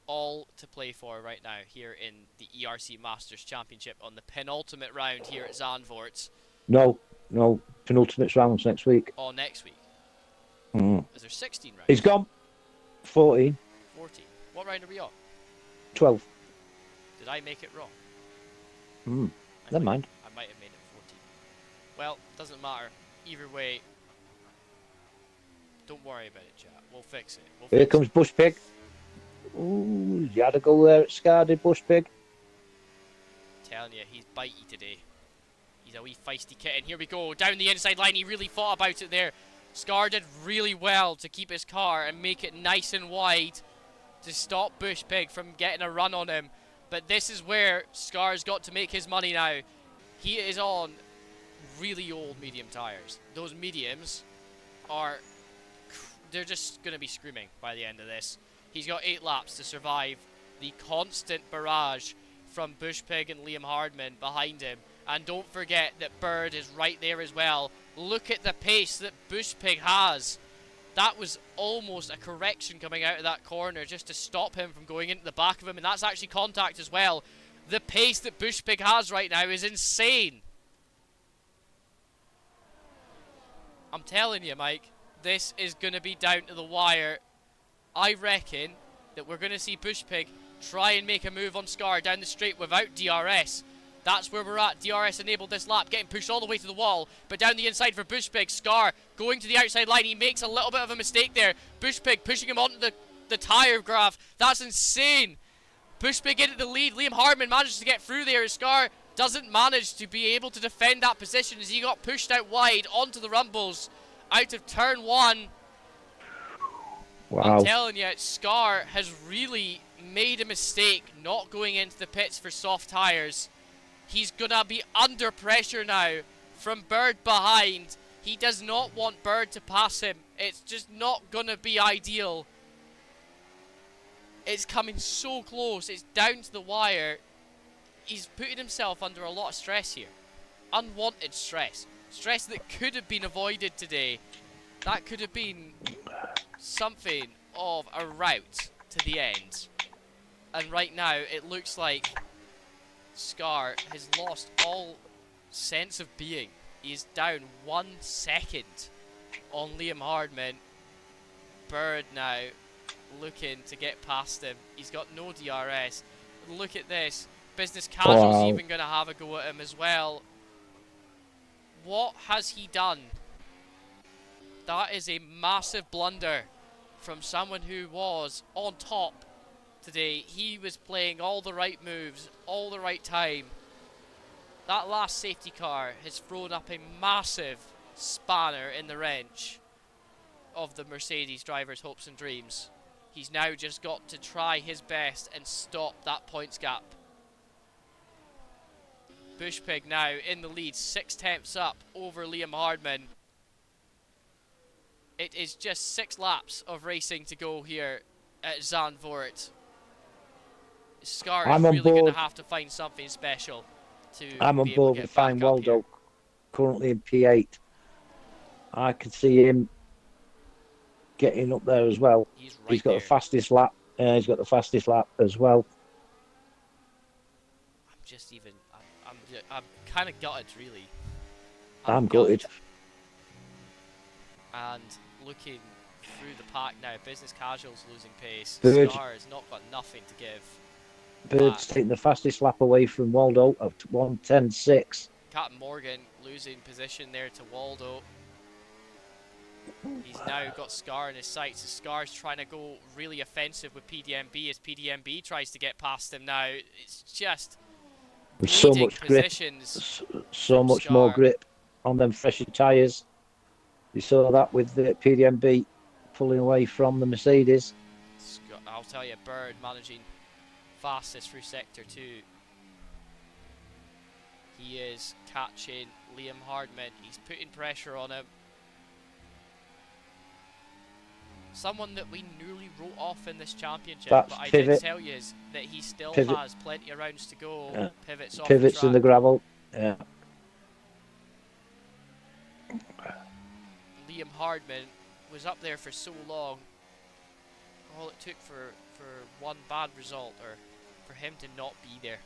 S2: All to play for right now here in the ERC Masters Championship on the penultimate round here at Zandvoort.
S3: No. Penultimate rounds next week.
S2: Oh, next week. Is there 16 rounds?
S3: He's gone. 14.
S2: 14. What round are we on?
S3: 12.
S2: Did I make it wrong?
S3: Never mind.
S2: I might have made it 14. Well, doesn't matter. Either way, don't worry about it, chat. We'll fix it.
S3: Here comes Bushpig. Ooh, you had to go there at Scar, did Bushpig?
S2: Telling you, he's bitey today. He's a wee feisty kitten. Here we go. Down the inside line. He really thought about it there. Scar did really well to keep his car and make it nice and wide to stop Bushpig from getting a run on him. But this is where Scar's got to make his money now. He is on really old medium tyres. Those mediums are... they're just going to be screaming by the end of this. He's got 8 laps to survive the constant barrage from Bushpig and Liam Hardman behind him. And don't forget that Bird is right there as well. Look at the pace that Bushpig has. That was almost a correction coming out of that corner just to stop him from going into the back of him. And that's actually contact as well. The pace that Bushpig has right now is insane. I'm telling you, Mike, this is going to be down to the wire. I reckon that we're going to see Bushpig try and make a move on Scar down the straight without DRS. That's where we're at. DRS enabled this lap, getting pushed all the way to the wall, but down the inside for Bushpig. Scar going to the outside line. He makes a little bit of a mistake there. Bushpig pushing him onto the tyre graph. That's insane. Bushpig into the lead. Liam Hardman manages to get through there. Scar doesn't manage to be able to defend that position as he got pushed out wide onto the rumbles out of turn 1.
S3: Wow.
S2: I'm telling you, Scar has really made a mistake not going into the pits for soft tyres. He's going to be under pressure now from Bird behind. He does not want Bird to pass him. It's just not going to be ideal. It's coming so close. It's down to the wire. He's putting himself under a lot of stress here. Unwanted stress. Stress that could have been avoided today. That could have been something of a route to the end. And right now, it looks like Scar has lost all sense of being. He is down 1 second on Liam Hardman. Bird now looking to get past him. He's got no DRS. Look at this. Business Casual's even going to have a go at him as well. What has he done? That is a massive blunder from someone who was on top today. He was playing all the right moves, all the right time. That last safety car has thrown up a massive spanner in the wrench of the Mercedes driver's hopes and dreams. He's now just got to try his best and stop that points gap. Bushpig now in the lead, 6 tenths up over Liam Hardman. It is just 6 laps of racing to go here at Zandvoort. Scar is really going to have to find something special to
S3: I'm on
S2: be able
S3: board
S2: to
S3: with
S2: get back
S3: Fine
S2: up
S3: Waldo,
S2: here.
S3: currently in P8. I can see him getting up there as well.
S2: He's right
S3: He's got
S2: there.
S3: the fastest lap. He's got the fastest lap as well.
S2: I'm kind of gutted, really.
S3: I'm gutted.
S2: And looking through the pack now, Business Casual's losing pace.
S3: Bird.
S2: Scar has not got nothing to give.
S3: Bird's taking the fastest lap away from Waldo of 1:10.6.
S2: Captain Morgan losing position there to Waldo. He's now got Scar in his sights. So Scar's trying to go really offensive with PDMB as PDMB tries to get past him now. It's just
S3: With so
S2: bleeding
S3: much grip,
S2: positions.
S3: so
S2: from
S3: much more
S2: Scar.
S3: grip on them fresher tyres. You saw that with the PDMB pulling away from the Mercedes.
S2: I'll tell you, Bird managing fastest through sector 2. He is catching Liam Hardman. He's putting pressure on him. Someone that we nearly wrote off in this championship,
S3: That's
S2: but I
S3: Pivot.
S2: did tell you is that he still
S3: Pivot.
S2: has plenty of rounds to go.
S3: Yeah.
S2: Pivots off
S3: Pivots
S2: the
S3: in the
S2: track.
S3: gravel. Yeah.
S2: Liam Hardman was up there for so long. All it took for one bad result, or for him to not be there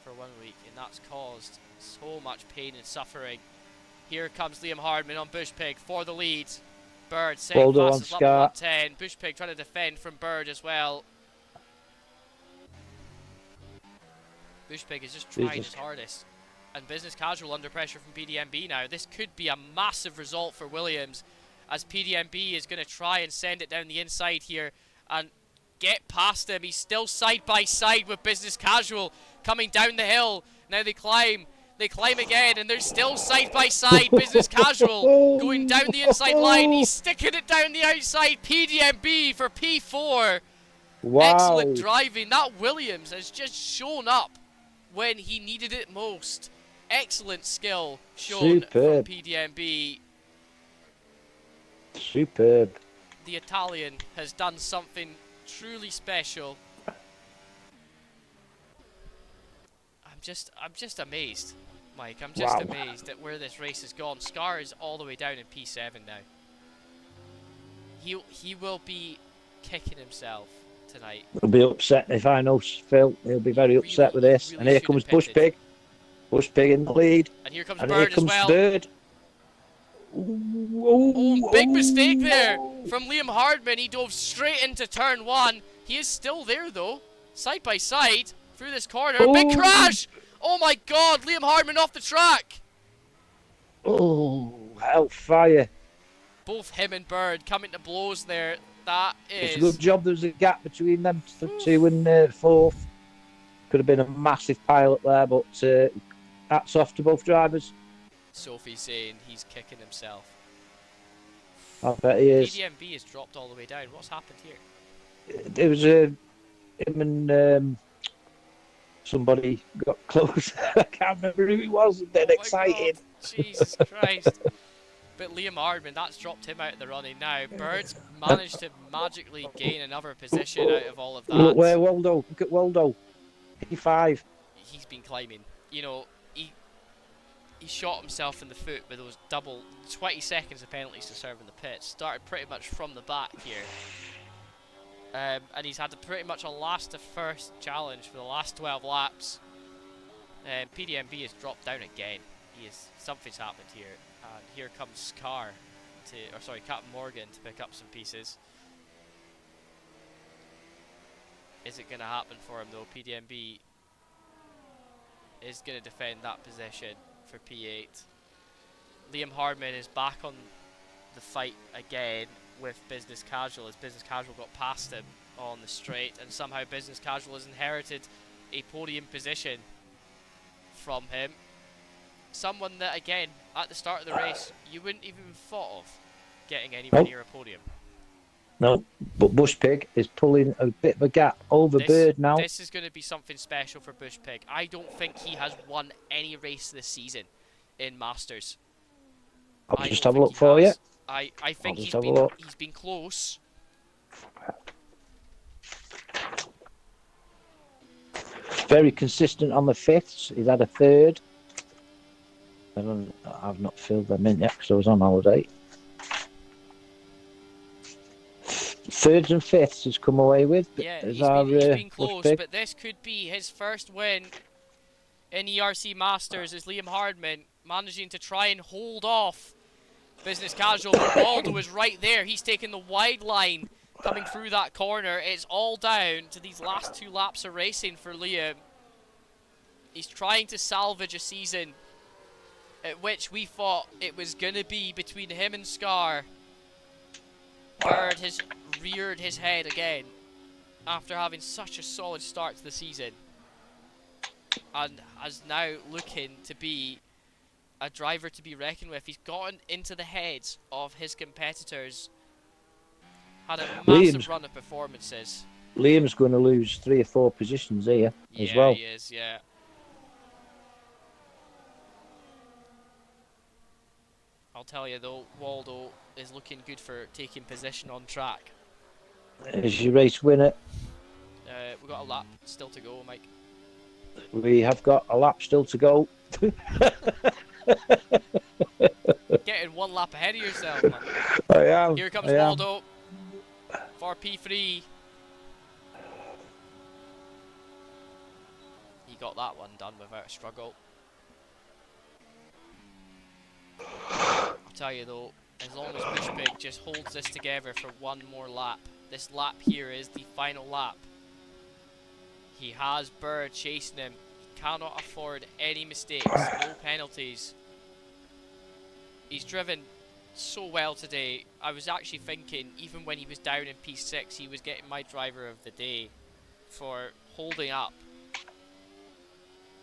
S2: for 1 week, and that's caused so much pain and suffering. Here comes Liam Hardman on Bushpig for the lead. Bird setting
S3: Waldo on
S2: fastest lap
S3: Scar.
S2: of 110. Bushpig trying to defend from Bird as well. Bushpig is just trying his hardest. And Business Casual under pressure from PDMB now. This could be a massive result for Williams, as PDMB is going to try and send it down the inside here and get past him. He's still side by side with Business Casual coming down the hill. Now they climb again, and they're still side by side. Business Casual going down the inside line. He's sticking it down the outside. PDMB for P4.
S3: Wow.
S2: Excellent driving. That Williams has just shown up when he needed it most. Excellent skill shown
S3: Superb.
S2: from PDMB.
S3: Superb.
S2: the Italian has done something truly special. I'm just amazed, Mike. I'm just
S3: Wow.
S2: amazed at where this race has gone. Scar is all the way down in P7 now. He will be kicking himself tonight.
S3: He'll be upset if I know Phil. He'll be very upset with this.
S2: He
S3: And here
S2: should
S3: comes
S2: have pitted.
S3: Bush Pig. Bush Pig in the lead.
S2: And here comes
S3: And
S2: Bird
S3: here
S2: as
S3: comes
S2: well.
S3: Bird.
S2: Oh, big mistake there from Liam Hardman. He dove straight into turn 1. He is still there though, side by side through this corner. Big crash! Oh my God, Liam Hardman off the track.
S3: Oh, hellfire.
S2: Both him and Bird coming to blows there. That
S3: It's a
S2: is
S3: good job there's a gap between them two and fourth. Could have been a massive pile up there, but hats off to both drivers.
S2: Sophie saying he's kicking himself.
S3: I bet he is.
S2: PDMB has dropped all the way down. What's happened here?
S3: There was him and somebody got close. I can't remember who he was. Then
S2: Oh
S3: excited.
S2: God, Jesus Christ. But Liam Hardman, that's dropped him out of the running now. Bird's managed to magically gain another position out of all of that.
S3: Look where Waldo. Look at Waldo. P5.
S2: He's been climbing. You know, he shot himself in the foot with those double 20 seconds of penalties to serve in the pit. Started pretty much from the back here. And he's had pretty much a last to first challenge for the last 12 laps. PDMB has dropped down again. Something's happened here. And here comes Captain Morgan to pick up some pieces. Is it going to happen for him though? PDMB is going to defend that position for P8. Liam Hardman is back on the fight again with Business Casual, as Business Casual got past him on the straight, and somehow Business Casual has inherited a podium position from him. Someone that, again, at the start of the race, you wouldn't even thought of getting anywhere near a podium.
S3: No, but Bush Pig is pulling a bit of a gap over Bird now.
S2: This is going to be something special for Bush Pig. I don't think he has won any race this season in Masters.
S3: I'll just have a look for you.
S2: I think he's been close.
S3: Very consistent on the fifths. He's had a third. I've not filled them in yet because I was on holiday. Thirds and fifths has come away with.
S2: Yeah, he's been close, but this could be his first win in ERC Masters as Liam Hardman managing to try and hold off Business Casual. Waldo is right there. He's taking the wide line coming through that corner. It's all down to these last 2 laps of racing for Liam. He's trying to salvage a season at which we thought it was going to be between him and Scar. Bird has reared his head again after having such a solid start to the season, and is now looking to be a driver to be reckoned with. He's gotten into the heads of his competitors, had a massive run of performances.
S3: Liam's going to lose 3 or 4 positions here as well.
S2: Yeah, he is, yeah. I'll tell you though, Waldo is looking good for taking position on track.
S3: Is your race winner?
S2: We've got a lap still to go, Mike.
S3: We have got a lap still to go.
S2: Getting 1 lap ahead of yourself, man.
S3: I am.
S2: Here comes Waldo for P3. He got that one done without a struggle. I'll tell you though, as long as Bush Pig just holds this together for 1 more lap, this lap here is the final lap. He has Bird chasing him. He cannot afford any mistakes, no penalties. He's driven so well today. I was actually thinking, even when he was down in P6, he was getting my driver of the day for holding up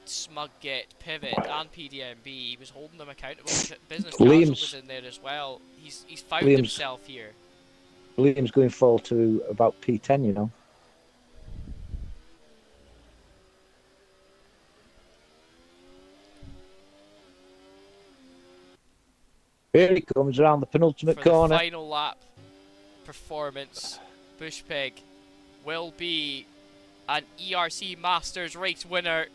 S2: Smug Git, Pivot and PDMB. He was holding them accountable. Business Casual was in there as well. He's found himself here.
S3: Liam's going fall to about P10, you know. Here he comes around the penultimate corner.
S2: The final lap performance. Bush Pig will be an ERC Masters race winner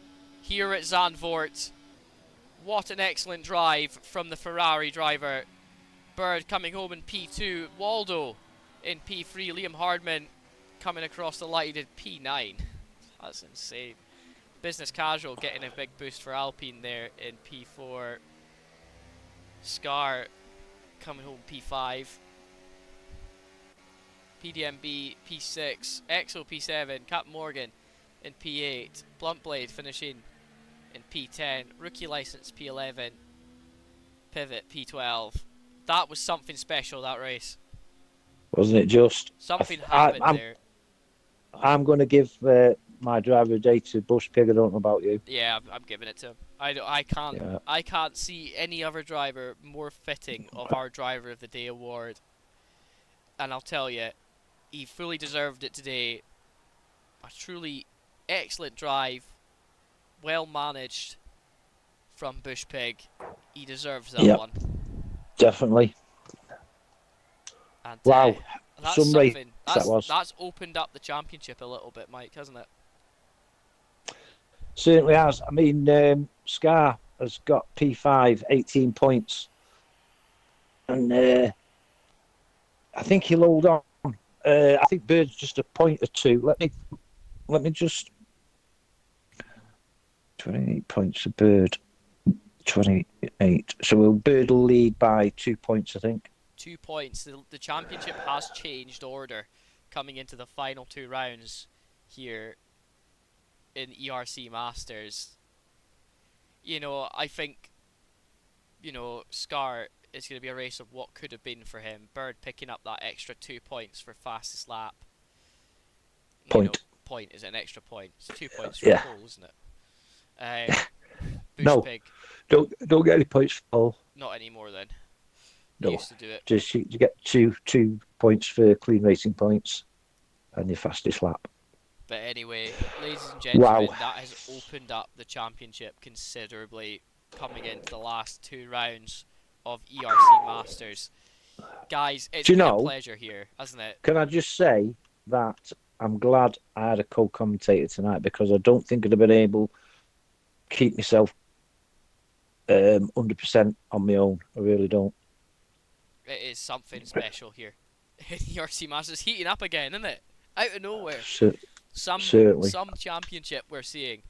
S2: here at Zandvoort. What an excellent drive from the Ferrari driver. Bird coming home in P2. Waldo in P3. Liam Hardman coming across the light in P9. That's insane. Business Casual getting a big boost for Alpine there in P4. Scar coming home P5. PDMB P6. Exo P7. Cap Morgan in P8. Bluntblade finishing in P10. Rookie License P11. Pivot P12. That was something special, that race.
S3: Wasn't it just?
S2: Something happened there.
S3: I'm going to give my driver a day to Bush Pig. I don't know about you.
S2: Yeah, I'm giving it to him. I can't see any other driver more fitting of our Driver of the Day award. And I'll tell you, he fully deserved it today. A truly excellent drive, well managed from Bush Pig. He deserves that one.
S3: Definitely.
S2: And,
S3: wow,
S2: that's
S3: some race
S2: something.
S3: that was.
S2: That's opened up the championship a little bit, Mike, hasn't it?
S3: Certainly has. I mean, Scar has got P5, 18 points. And I think he'll hold on. I think Bird's just a point or two. Let me just... 28 points for Bird. 28. So Bird will lead by 2 points, I think.
S2: 2 points. The championship has changed order coming into the final 2 rounds here in ERC Masters. You know, I think, you know, Scar is going to be a race of what could have been for him. Bird picking up that extra 2 points for fastest lap. Point is an extra point. It's 2 points for pole, isn't it? Bush Pig.
S3: Don't get any points for pole.
S2: Not anymore then.
S3: No.
S2: Used to do it.
S3: Just you get two points for clean racing points and your fastest lap.
S2: But anyway, ladies and gentlemen, that has opened up the championship considerably coming into the last 2 rounds of ERC Masters. Guys, it's been a pleasure here, hasn't it?
S3: Can I just say that I'm glad I had a co-commentator tonight, because I don't think I'd have been able to keep myself 100% on my own. I really don't.
S2: It is something special here. ERC Masters heating up again, isn't it? Out of nowhere.
S3: Certainly.
S2: Some championship we're seeing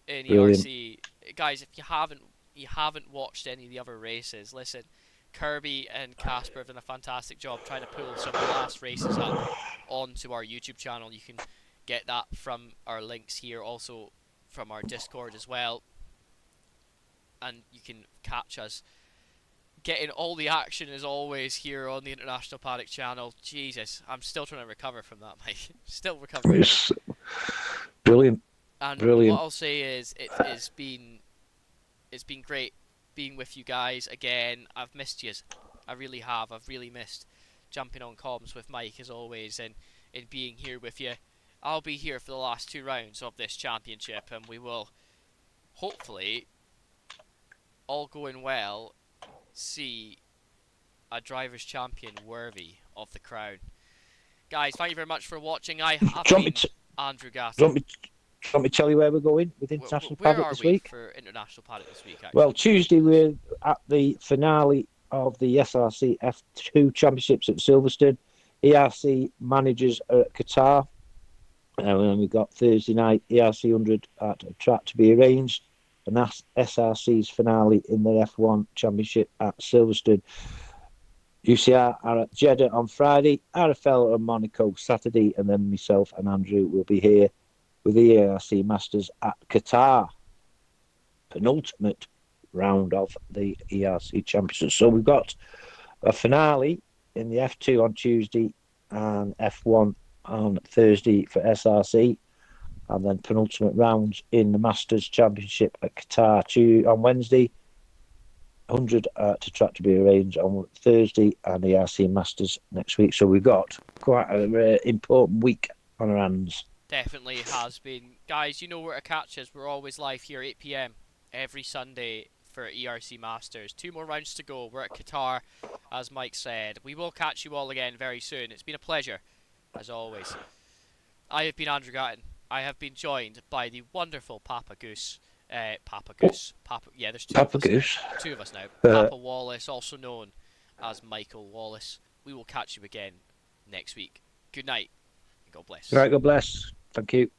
S2: in
S3: Brilliant.
S2: ERC. Guys, if you haven't watched any of the other races, listen, Kirby and Casper have done a fantastic job trying to pull some of the last races up onto our YouTube channel. You can get that from our links here, also from our Discord as well. And you can catch us getting all the action as always here on the International Paddock channel. Jesus, I'm still trying to recover from that, Mike. Still recovering.
S3: It's brilliant.
S2: And
S3: brilliant.
S2: What I'll say is it's been great being with you guys again. I've missed you. I really have. I've really missed jumping on comms with Mike as always and being here with you. I'll be here for the last 2 rounds of this championship, and we will hopefully, all going well, see a driver's champion worthy of the crown. Guys, thank you very much for watching. I have been Andrew Gatton.
S3: Do you want me to tell you where we're going with International Paddock this week?
S2: Where are we for International Paddock this week, actually?
S3: Well, Tuesday we're at the finale of the SRC F2 Championships at Silverstone. ERC managers are at Qatar. And then we've got Thursday night ERC 100 at a track to be arranged. And that's SRC's finale in the F1 Championship at Silverstone. UCR are at Jeddah on Friday, RFL on Monaco Saturday, and then myself and Andrew will be here with the ERC Masters at Qatar. Penultimate round of the ERC Championship. So we've got a finale in the F2 on Tuesday and F1 on Thursday for SRC, and then penultimate rounds in the Masters Championship at Qatar on Wednesday, 100 to track to be arranged on Thursday, and the ERC Masters next week. So we've got quite an important week on our hands.
S2: Definitely has been. Guys, you know where to catch us. We're always live here 8 PM every Sunday for ERC Masters. 2 more rounds to go. We're at Qatar, as Mike said. We will catch you all again very soon. It's been a pleasure, as always. I have been Andrew Gatton. I have been joined by the wonderful Papa Goose. Yeah, there's
S3: Papa Goose.
S2: two of us now. Papa Wallace, also known as Michael Wallace. We will catch you again next week. Good night, and God bless.
S3: Right, God bless. Thank you.